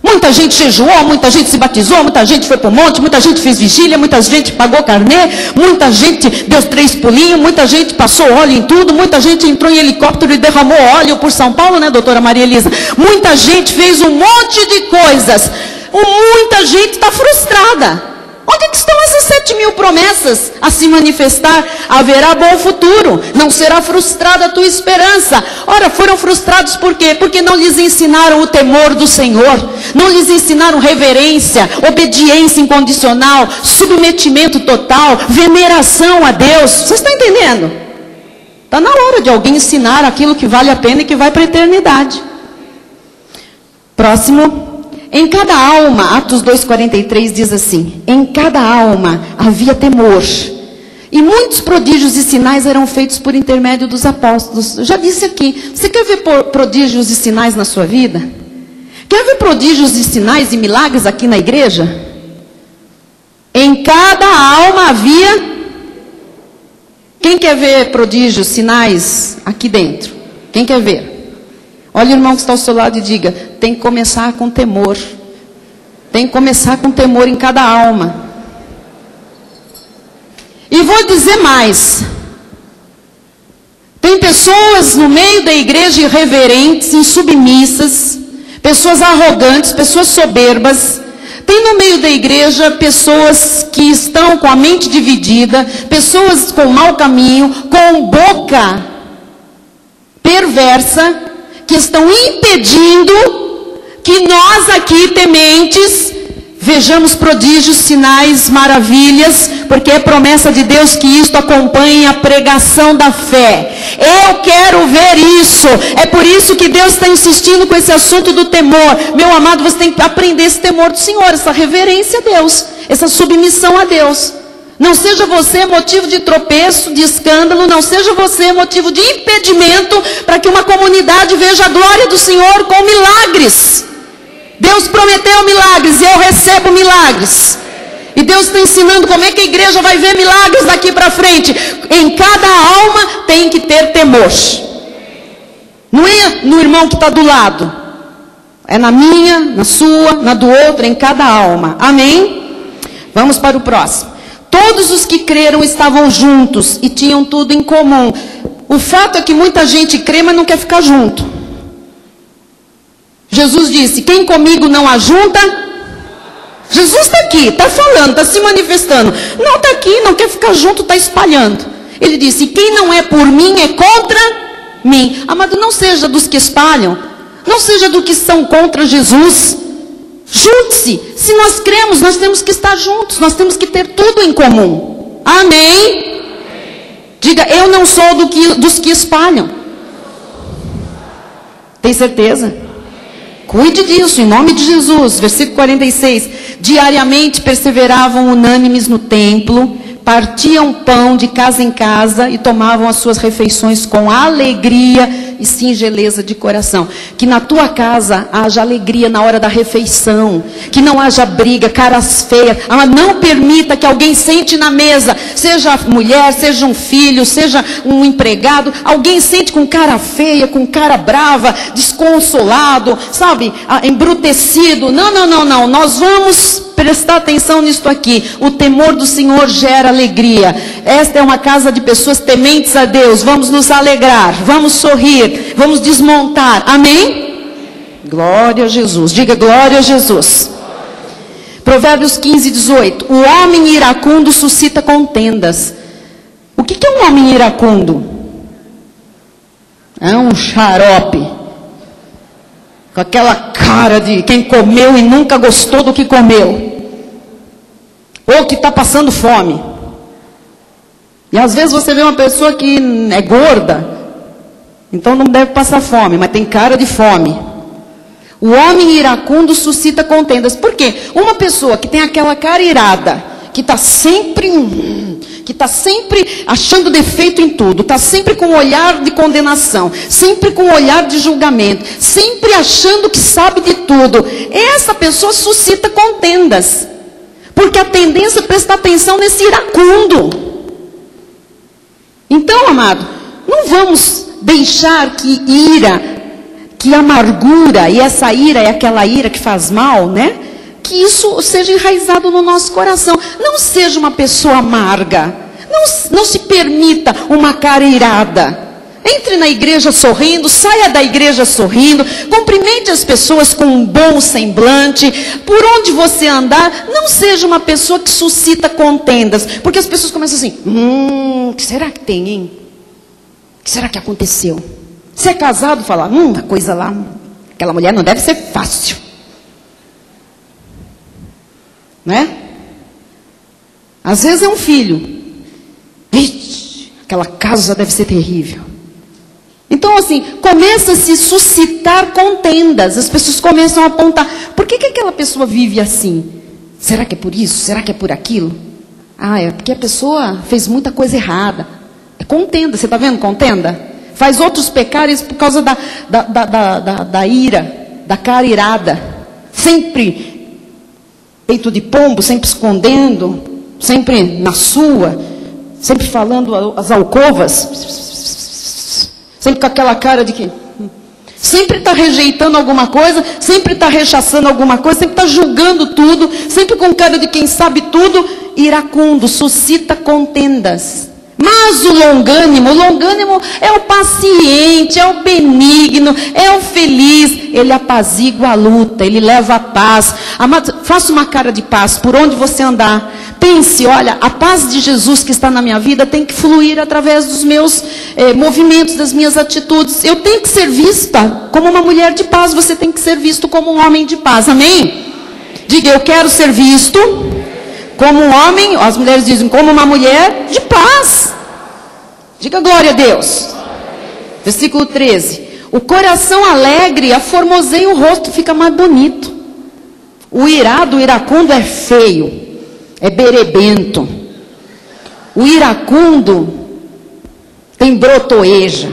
Muita gente jejuou, muita gente se batizou, muita gente foi para o monte, muita gente fez vigília, muita gente pagou carnê, muita gente deu 3 pulinhos, muita gente passou óleo em tudo, muita gente entrou em helicóptero e derramou óleo por São Paulo, né, doutora Maria Elisa? Muita gente fez um monte de coisas. Muita gente está frustrada. Onde é que estão essas 7.000 promessas a se manifestar? Haverá bom futuro, não será frustrada a tua esperança. Ora, foram frustrados por quê? Porque não lhes ensinaram o temor do Senhor, não lhes ensinaram reverência, obediência incondicional, submetimento total, veneração a Deus. Vocês estão entendendo? Está na hora de alguém ensinar aquilo que vale a pena e que vai para a eternidade. Próximo. Em cada alma, Atos 2,43 diz assim, em cada alma havia temor, e muitos prodígios e sinais eram feitos por intermédio dos apóstolos. Eu já disse aqui, você quer ver prodígios e sinais na sua vida? Quer ver prodígios e sinais e milagres aqui na igreja? Em cada alma havia... Quem quer ver prodígios, sinais aqui dentro? Quem quer ver? Olha o irmão que está ao seu lado e diga, tem que começar com temor. Tem que começar com temor em cada alma. E vou dizer mais. Tem pessoas no meio da igreja irreverentes, insubmissas, pessoas arrogantes, pessoas soberbas. Tem no meio da igreja pessoas que estão com a mente dividida, pessoas com mau caminho, com boca perversa, que estão impedindo que nós aqui, tementes, vejamos prodígios, sinais, maravilhas, porque é promessa de Deus que isto acompanhe a pregação da fé. Eu quero ver isso. É por isso que Deus está insistindo com esse assunto do temor. Meu amado, você tem que aprender esse temor do Senhor, essa reverência a Deus, essa submissão a Deus. Não seja você motivo de tropeço, de escândalo, não seja você motivo de impedimento para que uma comunidade veja a glória do Senhor com milagres. Deus prometeu milagres e eu recebo milagres. E Deus está ensinando como é que a igreja vai ver milagres daqui para frente. Em cada alma tem que ter temor. Não é no irmão que está do lado. É na minha, na sua, na do outro, em cada alma. Amém? Vamos para o próximo. Todos os que creram estavam juntos e tinham tudo em comum. O fato é que muita gente crê, mas não quer ficar junto. Jesus disse, quem comigo não ajunta... Jesus está aqui, está falando, está se manifestando. Não está aqui, não quer ficar junto, está espalhando. Ele disse, quem não é por mim é contra mim. Amado, não seja dos que espalham, não seja dos que são contra Jesus. Junte-se. Se nós cremos, nós temos que estar juntos. Nós temos que ter tudo em comum. Amém? Diga, eu não sou dos que espalham. Tem certeza? Cuide disso, em nome de Jesus. Versículo 46. Diariamente perseveravam unânimes no templo, partiam pão de casa em casa e tomavam as suas refeições com alegria e singeleza de coração. Que na tua casa haja alegria na hora da refeição, que não haja briga, caras feias. Não permita que alguém sente na mesa, seja mulher, seja um filho, seja um empregado, alguém sente com cara feia, com cara brava, desconsolado, sabe, embrutecido. Não, nós vamos prestar atenção nisto aqui. O temor do Senhor gera alegria. Esta é uma casa de pessoas tementes a Deus. Vamos nos alegrar, vamos sorrir, vamos desmontar. Amém? Glória a Jesus. Diga glória a Jesus. Provérbios 15, 18. O homem iracundo suscita contendas. O que é um homem iracundo? É um xarope. Com aquela cara de quem comeu e nunca gostou do que comeu. Ou que está passando fome. E às vezes você vê uma pessoa que é gorda, então não deve passar fome, mas tem cara de fome. O homem iracundo suscita contendas. Por quê? Uma pessoa que tem aquela cara irada, que está sempre achando defeito em tudo, está sempre com um olhar de condenação, sempre com um olhar de julgamento, sempre achando que sabe de tudo, essa pessoa suscita contendas, porque a tendência é prestar atenção nesse iracundo. Então, amado, não vamos deixar que ira, que amargura, e essa ira é aquela ira que faz mal, né? Que isso seja enraizado no nosso coração. Não seja uma pessoa amarga. Não se permita uma cara irada. Entre na igreja sorrindo, saia da igreja sorrindo, cumprimente as pessoas com um bom semblante. Por onde você andar, não seja uma pessoa que suscita contendas. Porque as pessoas começam assim, o que será que tem, hein? O que será que aconteceu? Se é casado, fala, a coisa lá, aquela mulher não deve ser fácil. Né? Às vezes é um filho. Vixe, aquela casa deve ser terrível. Então assim, começa a se suscitar contendas. As pessoas começam a apontar. Por que aquela pessoa vive assim? Será que é por isso? Será que é por aquilo? É porque a pessoa fez muita coisa errada. É contenda, você está vendo contenda? Faz outros pecarem por causa da ira, da cara irada. Sempre peito de pombo, sempre escondendo, sempre na sua, sempre falando as alcovas, sempre com aquela cara de que sempre está rejeitando alguma coisa, sempre está rechaçando alguma coisa, sempre está julgando tudo, sempre com cara de quem sabe tudo, iracundo, suscita contendas. Mas o longânimo é o paciente, é o benigno, é o feliz. Ele apazigua a luta, ele leva a paz. Amado, faça uma cara de paz por onde você andar. Pense, olha, a paz de Jesus que está na minha vida tem que fluir através dos meus movimentos, das minhas atitudes. Eu tenho que ser vista como uma mulher de paz, você tem que ser visto como um homem de paz, amém? Diga, eu quero ser visto como um homem, as mulheres dizem, como uma mulher de paz. Diga glória a Deus. Versículo 13. O coração alegre aformoseia o rosto, fica mais bonito. O irado, o iracundo é feio, é berebento. O iracundo tem brotoeja.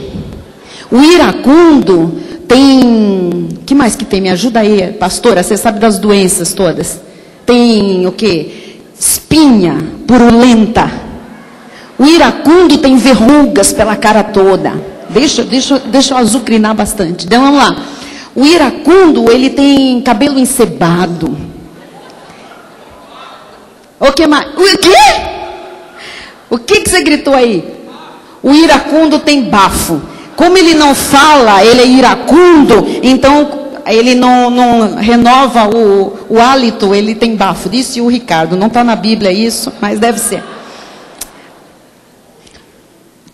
O iracundo tem... que mais que tem? Me ajuda aí, pastora, você sabe das doenças todas. Tem o quê? Espinha purulenta. O iracundo tem verrugas pela cara toda. Deixa eu azucrinar bastante. Então vamos lá. O iracundo, ele tem cabelo encebado. O que mais? O quê? O que você gritou aí? O iracundo tem bafo. Como ele não fala, ele é iracundo, então ele não renova o hálito, ele tem bafo. Disse o Ricardo, não está na Bíblia isso, mas deve ser.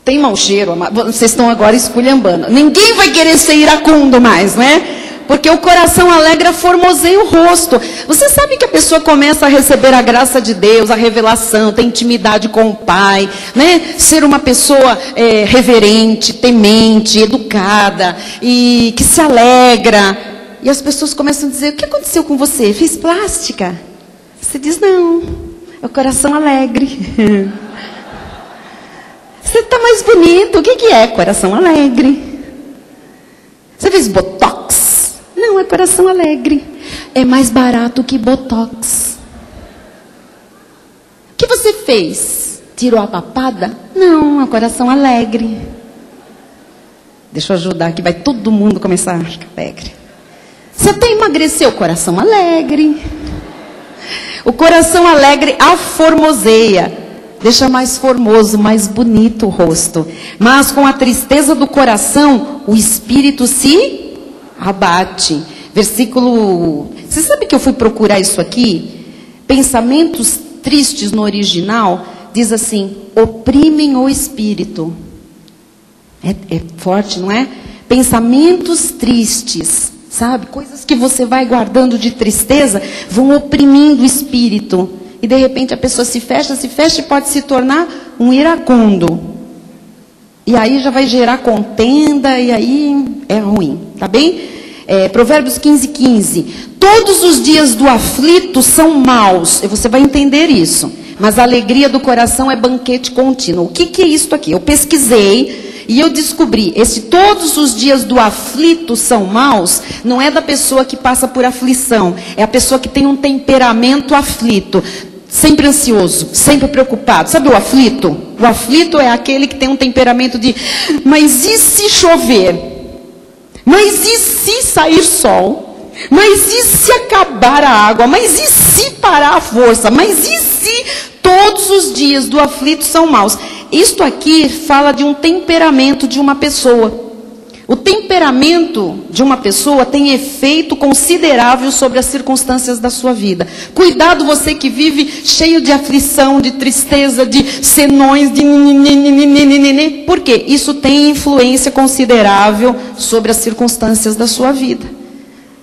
Tem mau cheiro, vocês estão agora esculhambando. Ninguém vai querer ser iracundo mais, né? Porque o coração alegre formoseia o rosto. Você sabe que a pessoa começa a receber a graça de Deus, a revelação, tem intimidade com o Pai, né? Ser uma pessoa reverente, temente, educada e que se alegra. E as pessoas começam a dizer, o que aconteceu com você? Fez plástica? Você diz, não, é o coração alegre. Você está mais bonito, o que é? Coração alegre. Você fez botox? Não, é coração alegre. É mais barato que botox. O que você fez? Tirou a papada? Não, é coração alegre. Deixa eu ajudar aqui, vai todo mundo começar a ficar alegre. Você até emagreceu, coração alegre. O coração alegre aformoseia. Deixa mais formoso, mais bonito o rosto. Mas com a tristeza do coração, o espírito se abate. Versículo... Você sabe que eu fui procurar isso aqui? Pensamentos tristes no original, diz assim, oprimem o espírito. É forte, não é? pensamentos tristes, sabe? Coisas que você vai guardando de tristeza, vão oprimindo o espírito. E de repente a pessoa se fecha e pode se tornar um iracundo. E aí já vai gerar contenda, e aí é ruim, tá bem? Provérbios 15:15. Todos os dias do aflito são maus, e você vai entender isso. Mas a alegria do coração é banquete contínuo. O que é isso aqui? Eu pesquisei e eu descobri, todos os dias do aflito são maus, não é da pessoa que passa por aflição, é a pessoa que tem um temperamento aflito. Sempre ansioso, sempre preocupado. Sabe o aflito? O aflito é aquele que tem um temperamento de: mas e se chover? Mas e se sair sol? Mas e se acabar a água? Mas e se parar a força? Mas e se todos os dias do aflito são maus? Isto aqui fala de um temperamento de uma pessoa. O temperamento de uma pessoa tem efeito considerável sobre as circunstâncias da sua vida. Cuidado você que vive cheio de aflição, de tristeza, de senões, de ninininininininini. Por quê? Isso tem influência considerável sobre as circunstâncias da sua vida.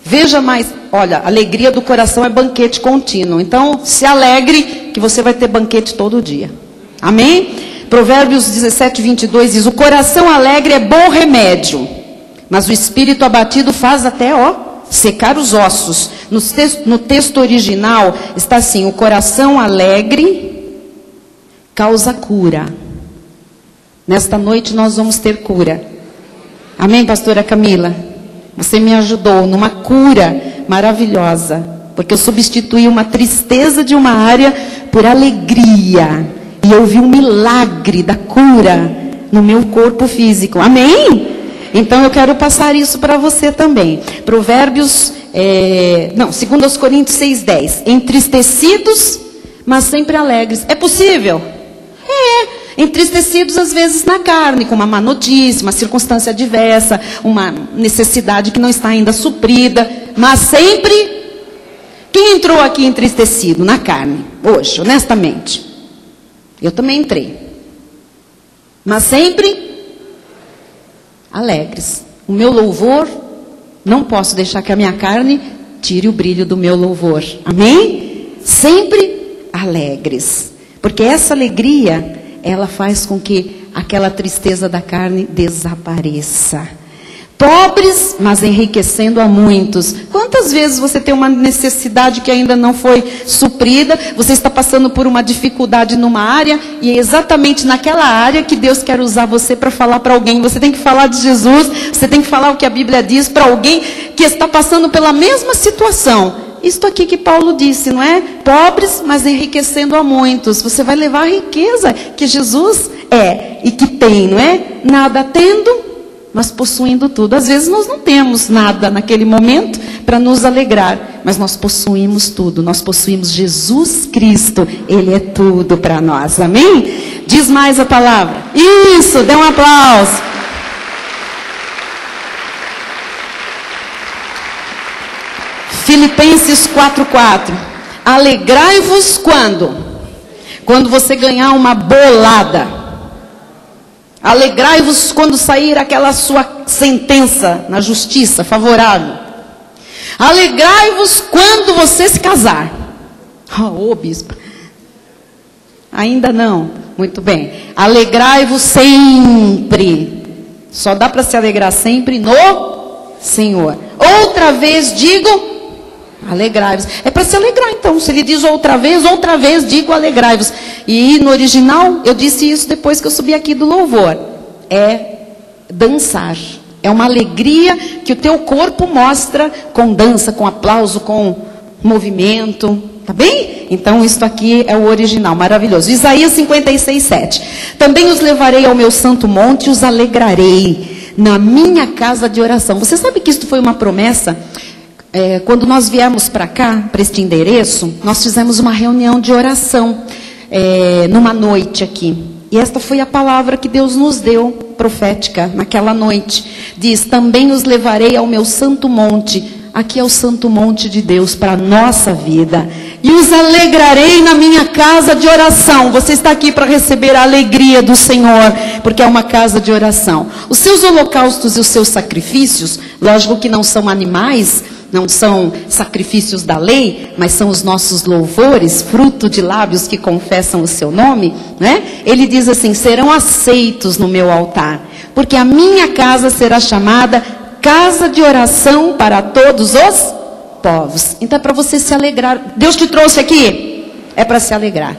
Veja mais, olha, a alegria do coração é banquete contínuo. Então, se alegre que você vai ter banquete todo dia. Amém? Provérbios 17:22 diz: o coração alegre é bom remédio, mas o espírito abatido faz até, secar os ossos. No texto original está assim: o coração alegre causa cura. Nesta noite nós vamos ter cura. Amém, pastora Camila? Você me ajudou numa cura maravilhosa, porque eu substituí uma tristeza de uma área por alegria. E eu vi um milagre da cura no meu corpo físico. Amém? Então eu quero passar isso para você também. Provérbios, 2 Coríntios 6:10. Entristecidos, mas sempre alegres. É possível? Entristecidos às vezes na carne, com uma má notícia, uma circunstância adversa, uma necessidade que não está ainda suprida. Mas sempre... Quem entrou aqui entristecido na carne hoje, honestamente? Eu também entrei. Mas sempre alegres. O meu louvor, não posso deixar que a minha carne tire o brilho do meu louvor. Amém? Sempre alegres. Porque essa alegria, ela faz com que aquela tristeza da carne desapareça. Pobres, mas enriquecendo a muitos. Quantas vezes você tem uma necessidade que ainda não foi suprida, você está passando por uma dificuldade numa área, e é exatamente naquela área que Deus quer usar você para falar para alguém. Você tem que falar de Jesus, você tem que falar o que a Bíblia diz para alguém que está passando pela mesma situação. Isto aqui que Paulo disse, não é? Pobres, mas enriquecendo a muitos. Você vai levar a riqueza que Jesus é e que tem, não é? Nada tendo, mas possuindo tudo. Às vezes nós não temos nada naquele momento para nos alegrar, mas nós possuímos tudo. Nós possuímos Jesus Cristo. Ele é tudo para nós. Amém? Diz mais a palavra. Isso, dê um aplauso. Filipenses 4:4. Alegrai-vos quando? Quando você ganhar uma bolada. Alegrai-vos quando sair aquela sua sentença na justiça favorável. Alegrai-vos quando você se casar. Ô bispo. Ainda não. Muito bem. Alegrai-vos sempre. Só dá para se alegrar sempre no Senhor. Outra vez digo, alegrai-vos. É para se alegrar então. Se ele diz outra vez digo alegrai-vos. E no original, eu disse isso depois que eu subi aqui do louvor. É dançar. É uma alegria que o teu corpo mostra com dança, com aplauso, com movimento. Tá bem? Então isso aqui é o original, maravilhoso. Isaías 56:7. Também os levarei ao meu santo monte e os alegrarei na minha casa de oração. Você sabe que isso foi uma promessa? Quando nós viemos para cá, para este endereço, nós fizemos uma reunião de oração. Numa noite aqui. E esta foi a palavra que Deus nos deu, profética, naquela noite. Diz: também os levarei ao meu santo monte. aqui é o santo monte de Deus para a nossa vida. E os alegrarei na minha casa de oração. Você está aqui para receber a alegria do Senhor, porque é uma casa de oração. Os seus holocaustos e os seus sacrifícios, lógico que não são animais, não são sacrifícios da lei, mas são os nossos louvores, fruto de lábios que confessam o seu nome, né? Ele diz assim: serão aceitos no meu altar, porque a minha casa será chamada casa de oração para todos os povos. Então é para você se alegrar. Deus te trouxe aqui, é para se alegrar.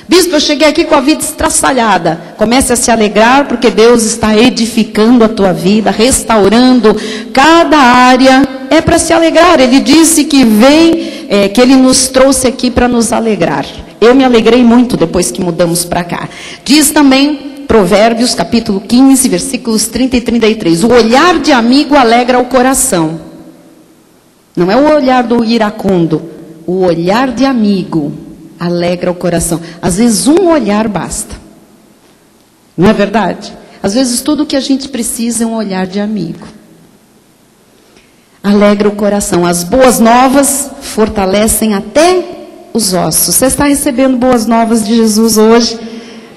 Bispo, eu cheguei aqui com a vida estraçalhada. Comece a se alegrar, porque Deus está edificando a tua vida, restaurando cada área. É para se alegrar. Ele disse que que Ele nos trouxe aqui para nos alegrar. Eu me alegrei muito depois que mudamos para cá. Diz também Provérbios, capítulo 15, versículos 30 e 33. O olhar de amigo alegra o coração. Não é o olhar do iracundo. O olhar de amigo alegra o coração. Às vezes um olhar basta. Não é verdade? Às vezes tudo que a gente precisa é um olhar de amigo. Alegra o coração. As boas novas fortalecem até os ossos. Você está recebendo boas novas de Jesus hoje?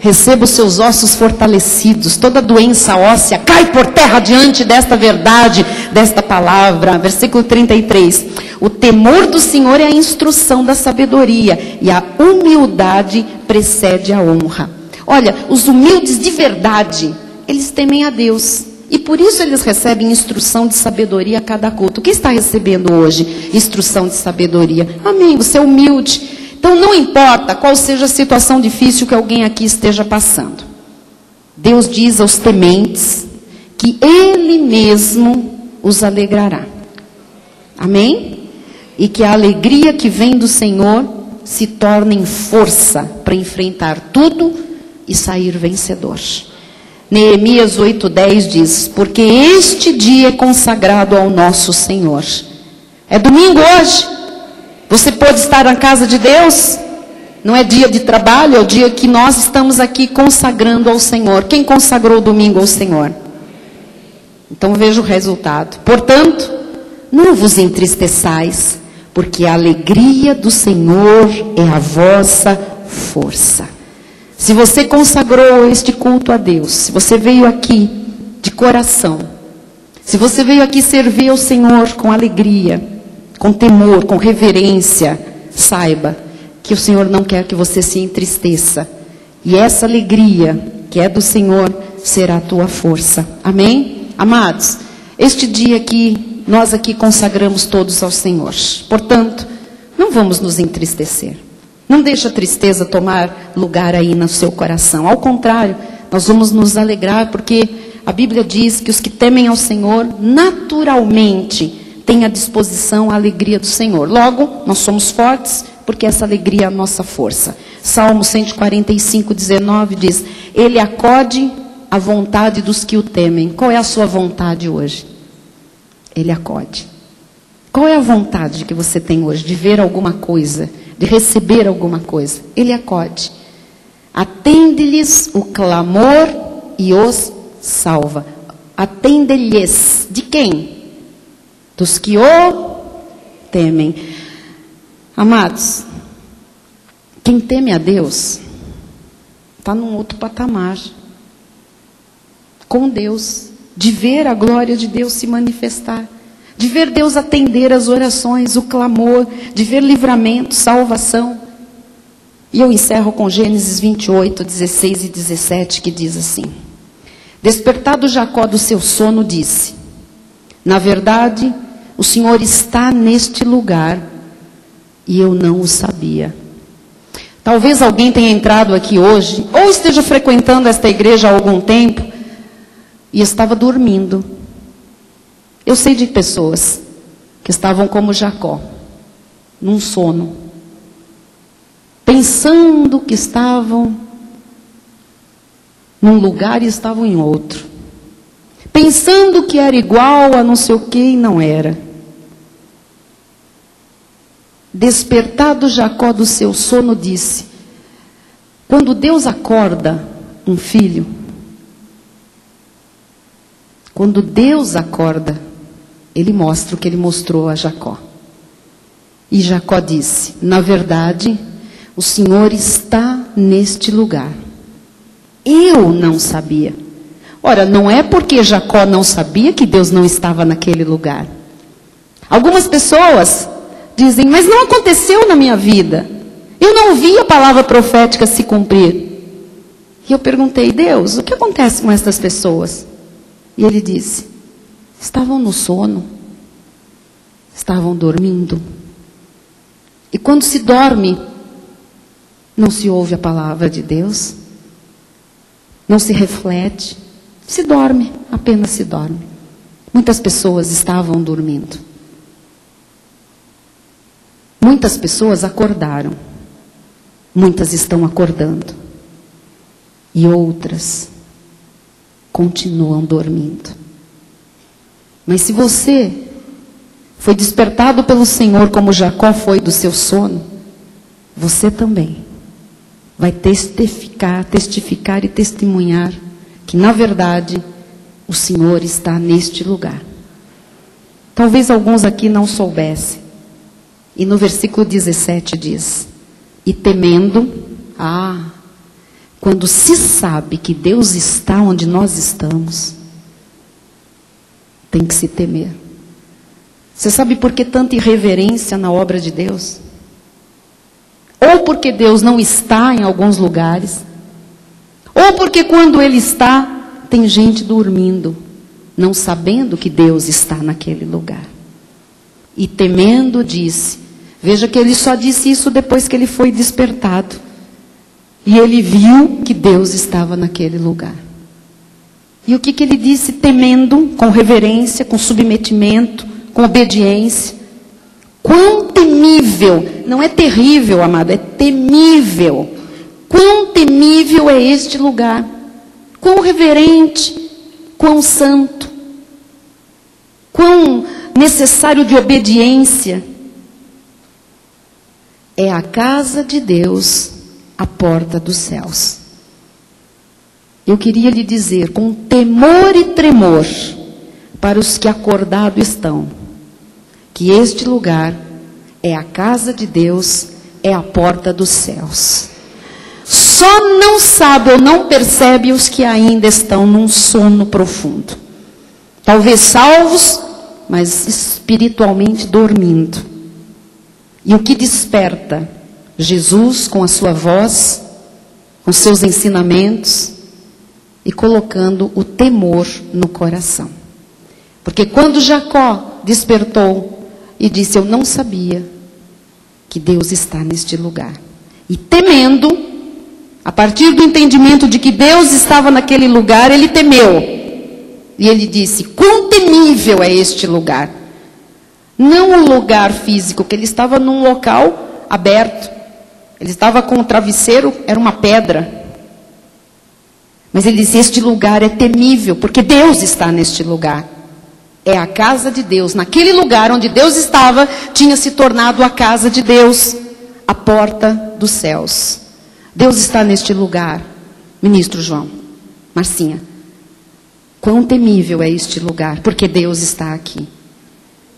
Receba os seus ossos fortalecidos. Toda doença óssea cai por terra diante desta verdade, desta palavra. Versículo 33. O temor do Senhor é a instrução da sabedoria, e a humildade precede a honra. Olha, os humildes de verdade, eles temem a Deus. E por isso eles recebem instrução de sabedoria a cada culto. O que está recebendo hoje? Instrução de sabedoria. Amém, você é humilde. Então não importa qual seja a situação difícil que alguém aqui esteja passando. Deus diz aos tementes que Ele mesmo os alegrará. Amém? E que a alegria que vem do Senhor se torne em força para enfrentar tudo e sair vencedor. Neemias 8:10 diz: porque este dia é consagrado ao nosso Senhor. É domingo hoje. Você pode estar na casa de Deus? Não é dia de trabalho, é o dia que nós estamos aqui consagrando ao Senhor. Quem consagrou o domingo ao Senhor? Então veja o resultado. Portanto, não vos entristeçais, porque a alegria do Senhor é a vossa força. Se você consagrou este culto a Deus, se você veio aqui de coração, se você veio aqui servir ao Senhor com alegria, com temor, com reverência, saiba que o Senhor não quer que você se entristeça. E essa alegria que é do Senhor será a tua força. Amém? Amados, este dia aqui, nós aqui consagramos todos ao Senhor. Portanto, não vamos nos entristecer. Não deixe a tristeza tomar lugar aí no seu coração. Ao contrário, nós vamos nos alegrar, porque a Bíblia diz que os que temem ao Senhor, naturalmente, tem à disposição a alegria do Senhor. Logo, nós somos fortes, porque essa alegria é a nossa força. Salmo 145:19 diz: Ele acode a vontade dos que o temem. Qual é a sua vontade hoje? Ele acode. Qual é a vontade que você tem hoje? De ver alguma coisa, de receber alguma coisa? Ele acode. Atende-lhes o clamor e os salva. Atende-lhes. De quem? Dos que o temem. Amados, quem teme a Deus está num outro patamar com Deus, de ver a glória de Deus se manifestar, de ver Deus atender as orações, o clamor, de ver livramento, salvação. E eu encerro com Gênesis 28, 16 e 17, que diz assim: Despertado Jacó do seu sono, disse: na verdade, o Senhor está neste lugar e eu não o sabia. Talvez alguém tenha entrado aqui hoje, ou esteja frequentando esta igreja há algum tempo, e estava dormindo. Eu sei de pessoas que estavam como Jacó, num sono, pensando que estavam num lugar e estavam em outro, pensando que era igual a não sei o que e não era. Despertado Jacó do seu sono, disse: quando Deus acorda um filho, quando Deus acorda ele mostra o que ele mostrou a Jacó. E Jacó disse: na verdade, o Senhor está neste lugar. Eu não sabia. Ora, não é porque Jacó não sabia que Deus não estava naquele lugar. Algumas pessoas dizem: mas não aconteceu na minha vida. Eu não vi a palavra profética se cumprir. E eu perguntei: Deus, o que acontece com essas pessoas? E ele disse: estavam no sono, estavam dormindo. E quando se dorme, não se ouve a palavra de Deus, não se reflete, se dorme, apenas se dorme. Muitas pessoas estavam dormindo. Muitas pessoas acordaram, muitas estão acordando, e outras continuam dormindo. Mas se você foi despertado pelo Senhor como Jacó foi do seu sono, você também vai testificar e testemunhar que, na verdade, o Senhor está neste lugar. Talvez alguns aqui não soubessem. E no versículo 17 diz: e temendo, quando se sabe que Deus está onde nós estamos, tem que se temer. Você sabe por que tanta irreverência na obra de Deus? Ou porque Deus não está em alguns lugares, ou porque quando Ele está, tem gente dormindo, não sabendo que Deus está naquele lugar. E temendo disse, veja que ele só disse isso depois que ele foi despertado. E ele viu que Deus estava naquele lugar. E o que ele disse? Temendo, com reverência, com submetimento, com obediência. Quão temível, não é terrível, amado, é temível. Quão temível é este lugar. Quão reverente, quão santo, quão necessário de obediência. É a casa de Deus, a porta dos céus. Eu queria lhe dizer, com temor e tremor, para os que acordados estão, que este lugar é a casa de Deus, é a porta dos céus. Só não sabe ou não percebe os que ainda estão num sono profundo. Talvez salvos, mas espiritualmente dormindo. E o que desperta? Jesus com a sua voz, com seus ensinamentos e colocando o temor no coração. Porque quando Jacó despertou e disse, eu não sabia que Deus está neste lugar. E temendo, a partir do entendimento de que Deus estava naquele lugar, ele temeu. E ele disse, quão temível é este lugar. Não o lugar físico, que ele estava num local aberto. Ele estava com o travesseiro, era uma pedra. Mas ele disse, este lugar é temível, porque Deus está neste lugar. É a casa de Deus. Naquele lugar onde Deus estava, tinha se tornado a casa de Deus, a porta dos céus. Deus está neste lugar. Ministro João, Marcinha, quão temível é este lugar, porque Deus está aqui.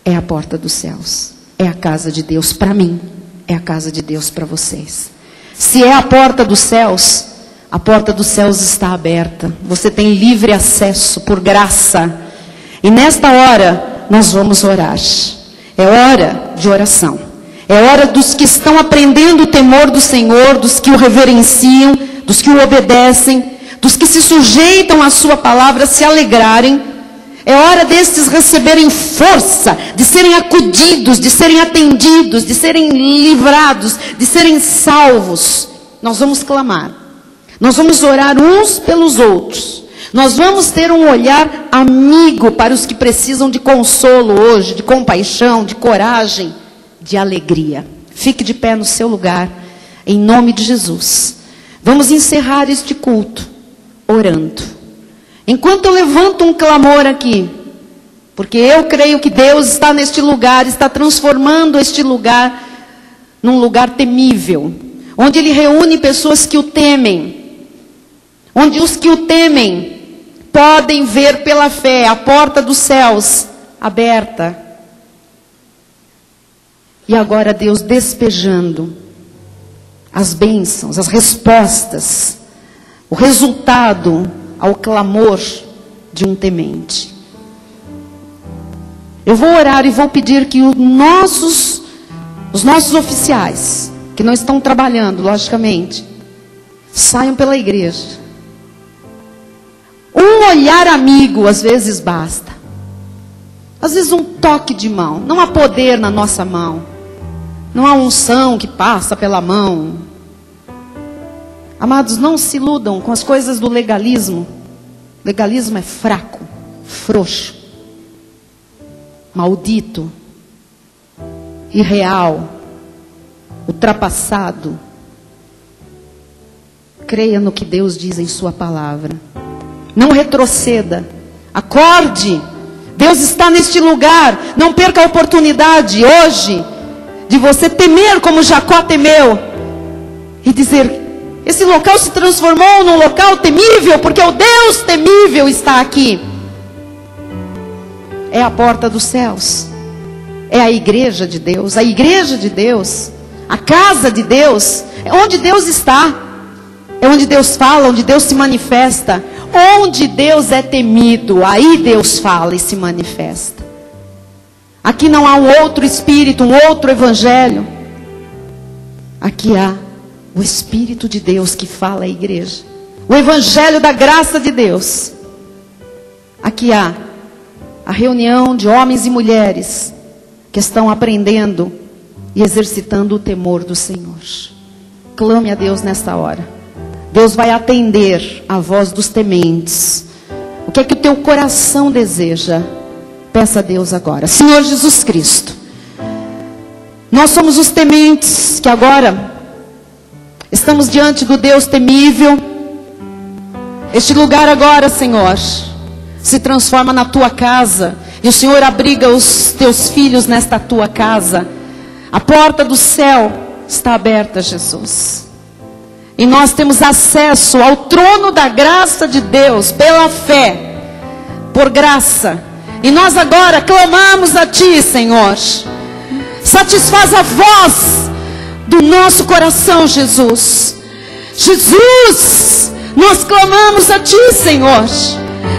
É a porta dos céus. É a casa de Deus para mim. É a casa de Deus para vocês. Se é a porta dos céus, a porta dos céus está aberta. Você tem livre acesso por graça. E nesta hora, nós vamos orar. É hora de oração. É hora dos que estão aprendendo o temor do Senhor, dos que o reverenciam, dos que o obedecem, dos que se sujeitam à sua palavra, se alegrarem. É hora destes receberem força, de serem acudidos, de serem atendidos, de serem livrados, de serem salvos. Nós vamos clamar. Nós vamos orar uns pelos outros. Nós vamos ter um olhar amigo para os que precisam de consolo hoje, de compaixão, de coragem, de alegria. Fique de pé no seu lugar, em nome de Jesus. Vamos encerrar este culto orando. Enquanto eu levanto um clamor aqui, porque eu creio que Deus está neste lugar, está transformando este lugar num lugar temível, onde Ele reúne pessoas que o temem, onde os que o temem podem ver pela fé a porta dos céus aberta. E agora Deus despejando as bênçãos, as respostas, o resultado ao clamor de um temente. Eu vou orar e vou pedir que os nossos oficiais, que não estão trabalhando, logicamente, saiam pela igreja. Um olhar amigo às vezes basta. Às vezes um toque de mão. Não há poder na nossa mão. Não há unção que passa pela mão. Amados, não se iludam com as coisas do legalismo. Legalismo é fraco, frouxo, maldito, irreal, ultrapassado. Creia no que Deus diz em sua palavra. Não retroceda. Acorde. Deus está neste lugar. Não perca a oportunidade hoje de você temer como Jacó temeu. E dizer, esse local se transformou num local temível, porque o Deus temível está aqui. É a porta dos céus. É a igreja de Deus. A igreja de Deus. A casa de Deus. É onde Deus está. É onde Deus fala, onde Deus se manifesta. Onde Deus é temido, aí Deus fala e se manifesta. Aqui não há um outro espírito, um outro evangelho. Aqui há o Espírito de Deus que fala à igreja. O evangelho da graça de Deus. Aqui há a reunião de homens e mulheres que estão aprendendo e exercitando o temor do Senhor. Clame a Deus nesta hora. Deus vai atender a voz dos tementes. O que é que o teu coração deseja? Peça a Deus agora. Senhor Jesus Cristo, nós somos os tementes que agora estamos diante do Deus temível. Este lugar agora, Senhor, se transforma na tua casa. E o Senhor abriga os teus filhos nesta tua casa. A porta do céu está aberta, Jesus. E nós temos acesso ao trono da graça de Deus pela fé, por graça. E nós agora clamamos a Ti, Senhor. Satisfaz a voz do nosso coração, Jesus. Jesus, nós clamamos a Ti, Senhor,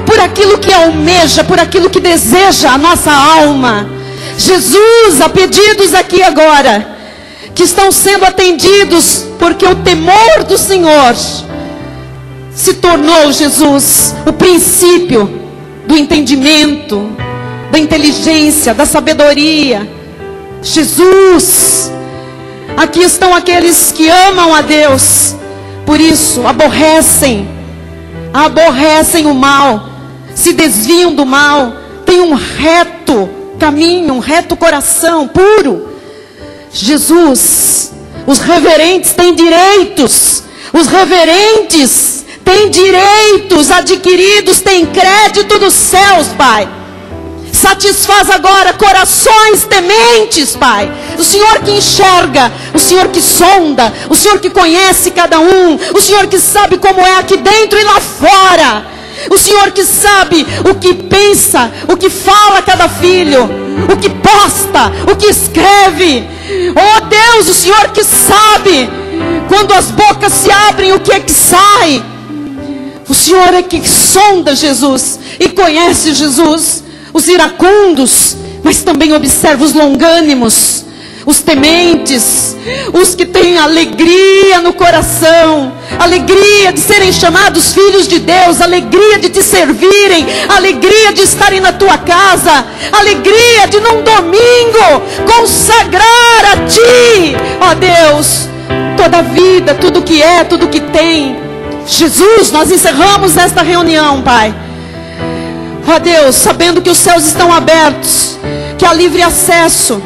por aquilo que almeja, por aquilo que deseja a nossa alma. Jesus, há pedidos aqui agora que estão sendo atendidos, porque o temor do Senhor se tornou, Jesus, o princípio do entendimento, da inteligência, da sabedoria. Jesus, aqui estão aqueles que amam a Deus, por isso aborrecem o mal, se desviam do mal, têm um reto caminho, um reto coração puro. Jesus, os reverentes têm direitos. Os reverentes têm direitos adquiridos, têm crédito dos céus, Pai. Satisfaz agora corações tementes, Pai. O Senhor que enxerga, o Senhor que sonda, o Senhor que conhece cada um, o Senhor que sabe como é aqui dentro e lá fora. O Senhor que sabe o que pensa, o que fala cada filho, o que posta, o que escreve. Oh Deus, o Senhor que sabe quando as bocas se abrem, o que é que sai. O Senhor é que sonda, Jesus, e conhece, Jesus, os iracundos, mas também observa os longânimos, os tementes, os que têm alegria no coração, alegria de serem chamados filhos de Deus, alegria de te servirem, alegria de estarem na tua casa, alegria de num domingo consagrar a Ti, ó Deus, toda a vida, tudo que é, tudo que tem. Jesus, nós encerramos esta reunião, Pai, ó Deus, sabendo que os céus estão abertos, que há livre acesso.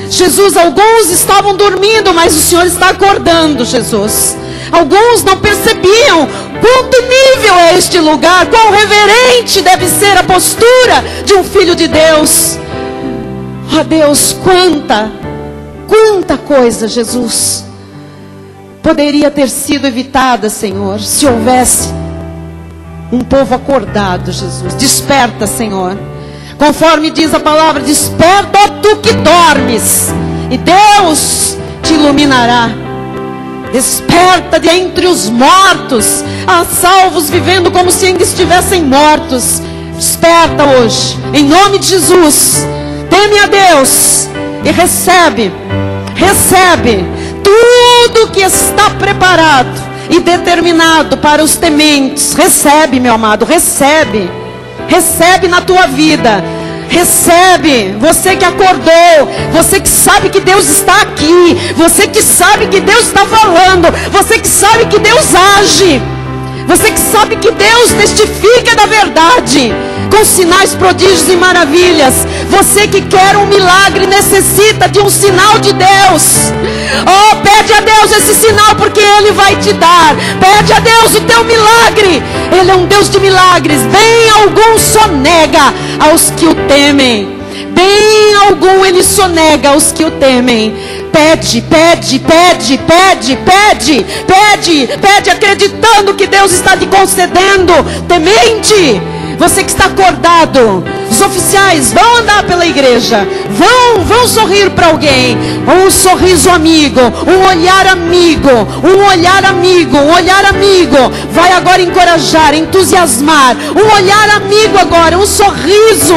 Jesus, alguns estavam dormindo, mas o Senhor está acordando, Jesus. Alguns não percebiam quanto nível é este lugar, quão reverente deve ser a postura de um filho de Deus. Ó Deus, quanta coisa, Jesus, poderia ter sido evitada, Senhor, se houvesse um povo acordado, Jesus. Desperta, Senhor. Conforme diz a palavra, desperta, ó tu que dormes, e Deus te iluminará. Desperta de entre os mortos. Há salvos vivendo como se ainda estivessem mortos. Desperta hoje, em nome de Jesus. Teme a Deus e recebe tudo que está preparado e determinado para os tementes. Recebe, meu amado, recebe na tua vida. Recebe, você que acordou, você que sabe que Deus está aqui, você que sabe que Deus está falando, você que sabe que Deus age, você que sabe que Deus testifica da verdade, com sinais, prodígios e maravilhas. Você que quer um milagre, necessita de um sinal de Deus. Oh, pede a Deus esse sinal, porque Ele vai te dar. Pede a Deus o teu milagre. Ele é um Deus de milagres. Bem algum sonega aos que o temem. Bem algum Ele sonega aos que o temem. Pede, acreditando que Deus está te concedendo. Temente. Você que está acordado, os oficiais vão andar pela igreja, vão sorrir para alguém, um sorriso amigo, um olhar amigo, vai agora encorajar, entusiasmar, um olhar amigo agora, um sorriso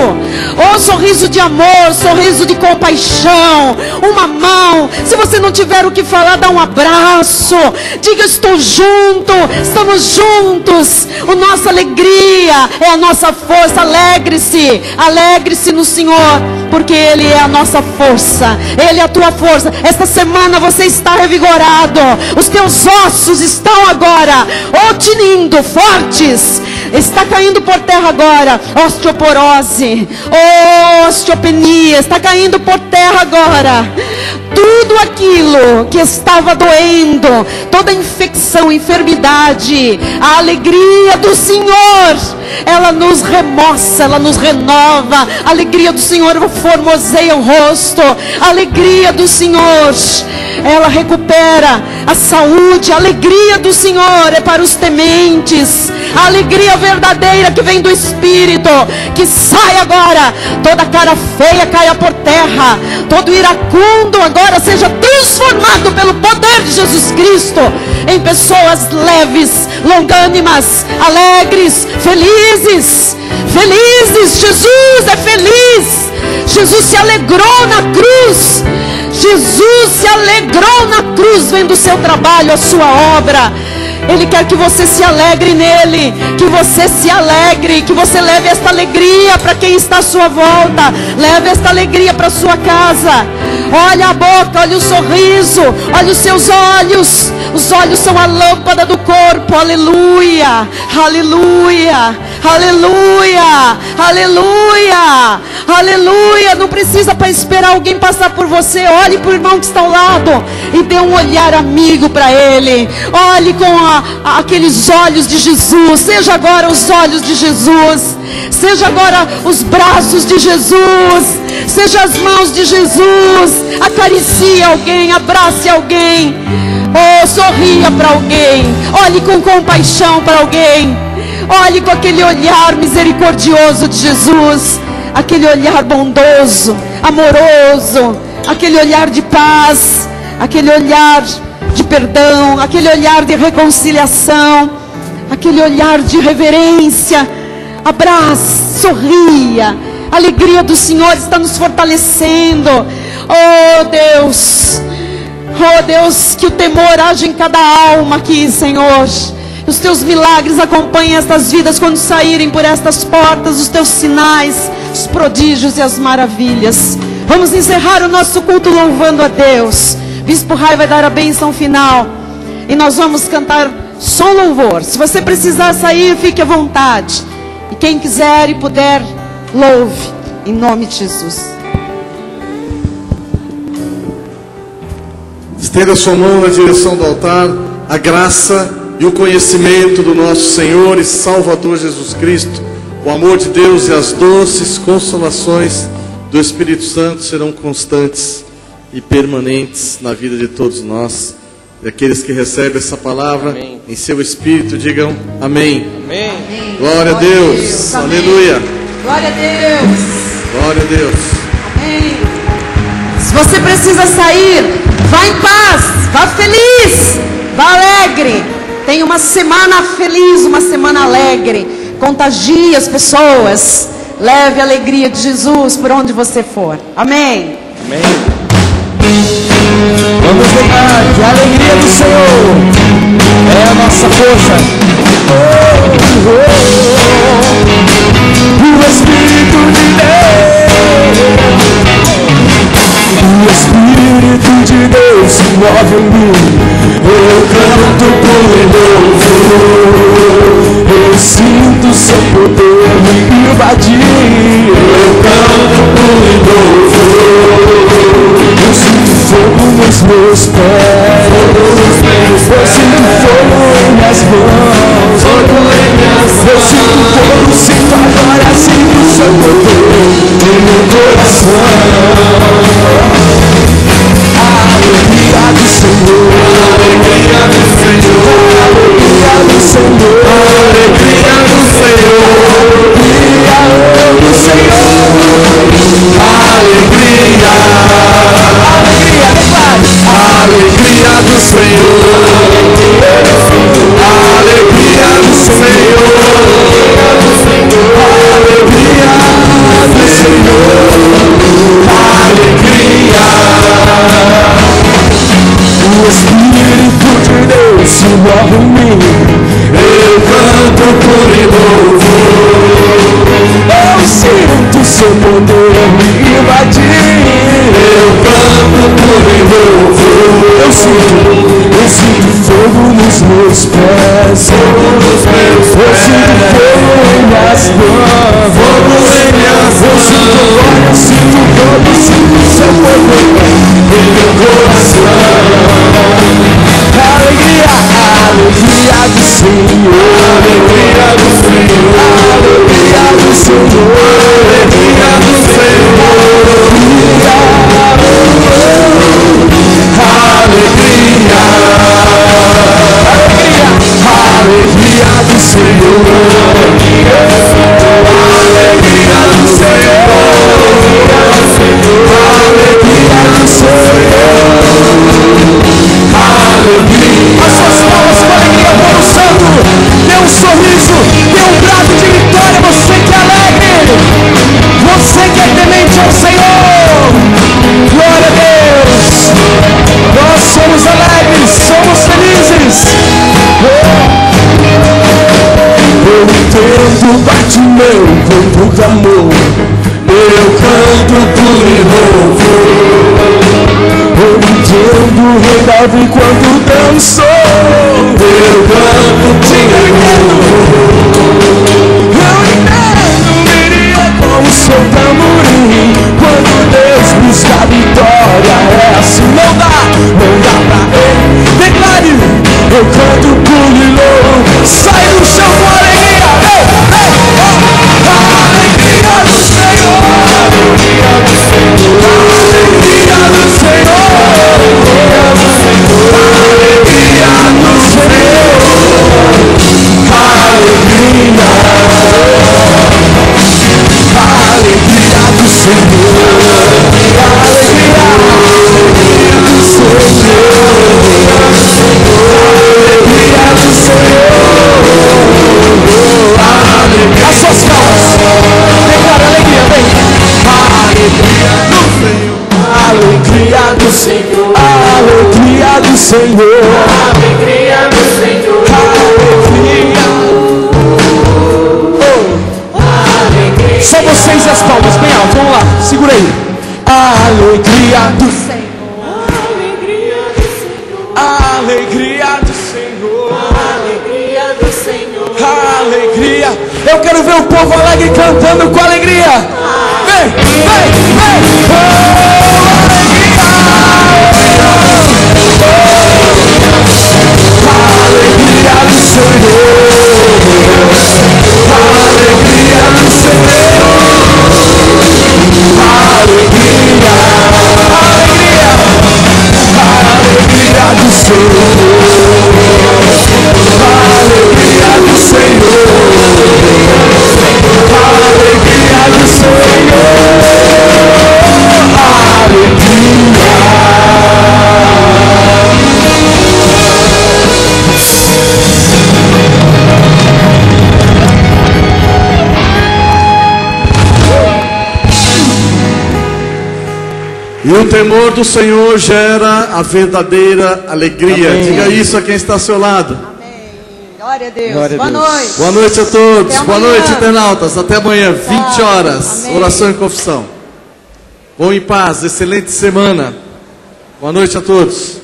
de amor, sorriso de compaixão, uma mão. Se você não tiver o que falar, dá um abraço, diga: estou junto, estamos juntos, a nossa alegria é a nossa força. Alegre-se no Senhor, porque Ele é a nossa força, Ele é a tua força. Esta semana você está revigorado, os teus ossos estão agora tinindo, fortes. Está caindo por terra agora osteoporose, osteopenia, está caindo por terra agora. Tudo aquilo que estava doendo, toda infecção, enfermidade, a alegria do Senhor, ela nos remoça, ela nos renova. A alegria do Senhor formoseia o rosto. A alegria do Senhor, ela recupera a saúde. A alegria do Senhor é para os tementes. A alegria verdadeira que vem do Espírito, que sai agora. Toda cara feia caia por terra, todo iracundo agora seja transformado pelo poder de Jesus Cristo em pessoas leves, longânimas, alegres, felizes. Jesus é feliz. Jesus se alegrou na cruz. Jesus se alegrou na cruz, vendo o seu trabalho, a sua obra. Ele quer que você se alegre nele, que você se alegre, que você leve esta alegria para quem está à sua volta, leve esta alegria para a sua casa. Olha a boca, olha o sorriso, olha os seus olhos. Os olhos são a lâmpada do corpo. Aleluia, aleluia, aleluia, aleluia, aleluia. Não precisa para esperar alguém passar por você. Olhe para o irmão que está ao lado e dê um olhar amigo para ele. Olhe com aqueles olhos de Jesus. Seja agora os olhos de Jesus. Seja agora os braços de Jesus. Seja as mãos de Jesus. Acaricie alguém, abrace alguém. Sorria para alguém. Olhe com compaixão para alguém. Olhe com aquele olhar misericordioso de Jesus. Aquele olhar bondoso, amoroso. Aquele olhar de paz. Aquele olhar de perdão. Aquele olhar de reconciliação. Aquele olhar de reverência. Abrace, sorria. A alegria do Senhor está nos fortalecendo. Oh Deus, que o temor age em cada alma aqui, Senhor. Os teus milagres acompanhem estas vidas quando saírem por estas portas, os teus sinais, os prodígios e as maravilhas. Vamos encerrar o nosso culto louvando a Deus. Bispo Rai vai dar a bênção final e nós vamos cantar só louvor. Se você precisar sair, fique à vontade. E quem quiser e puder, louve em nome de Jesus. Estenda sua mão na direção do altar. A graça e o conhecimento do nosso Senhor e Salvador Jesus Cristo, o amor de Deus e as doces consolações do Espírito Santo serão constantes e permanentes na vida de todos nós. E aqueles que recebem essa palavra, amém, em seu espírito, digam amém. Amém. Glória a Deus. Aleluia. Glória a Deus. Glória a Deus. Amém. Se você precisa sair, vá em paz, vá feliz, vá alegre. Tenha uma semana feliz, uma semana alegre. Contagie as pessoas. Leve a alegria de Jesus por onde você for. Amém. Amém. Vamos lembrar que a alegria do Senhor é a nossa força. O Espírito de Deus, o Espírito de Deus se move em mim. Eu canto por louvo, eu sinto seu poder me invadir. Eu canto por louvo, eu sinto fogo nos meus pés, eu sinto fogo em minhas mãos, eu sinto fogo, sinto agora, sinto seu poder em meu coração. A alegria do Senhor, a alegria do Senhor, a alegria do Senhor, a alegria do Senhor, a alegria do Senhor, a alegria, a alegria do Senhor, a alegria do Senhor, a alegria do Senhor, a alegria. O Espírito de Deus se move em mim. Eu canto por louvo, eu sinto seu poder me invadir. Eu canto por louvo, eu sinto fogo nos meus pés, eu sinto fogo em minhas mãos, eu sinto glória, eu sinto fogo, sinto seu poder em meu coração. Alegria, alegria do Senhor, alegria do Senhor, alegria do Senhor, alegria do Senhor, alegria, alegria do Senhor, alegria do Senhor, alegria do Senhor. As suas palmas com alegria para o Santo. Dê um sorriso, dê um brado de vitória. Você que é alegre, você que é temente ao Senhor. Glória a Deus. Nós somos alegres, somos felizes. Eu entendo, bate meu corpo de amor. Eu canto por louvo. Eu entendo o rei Davi quando dançou. Eu canto, diga eu entendo, Miriam com o seu tamborim. Quando Deus busca a vitória, é assim, não dá pra ele. Declare, eu canto por louvo. Sai do chão com alegria, a alegria do Senhor, a alegria do Senhor, a alegria do Senhor. As suas palmas, declara alegria, vem. Alegria do Senhor, alegria do Senhor, alegria do Senhor, alegria. Só vocês e as palmas, bem alto, vamos lá, segura aí. Alegria do Senhor, alegria do Senhor, alegria do Senhor, alegria. Eu quero ver o povo alegre cantando com alegria. Vem, vem, vem. Alegria do Senhor, alegria do Senhor, alegria, alegria, alegria do Senhor, alegria do Senhor, alegria do Senhor. E o temor do Senhor gera a verdadeira alegria. Amém. Diga isso a quem está ao seu lado. Amém. Glória a Deus. Glória a Boa Deus. noite. Boa noite a todos. Até Boa amanhã. noite, internautas. Até amanhã, 20 horas. Amém. Oração e confissão. Vão em paz. Excelente semana. Boa noite a todos.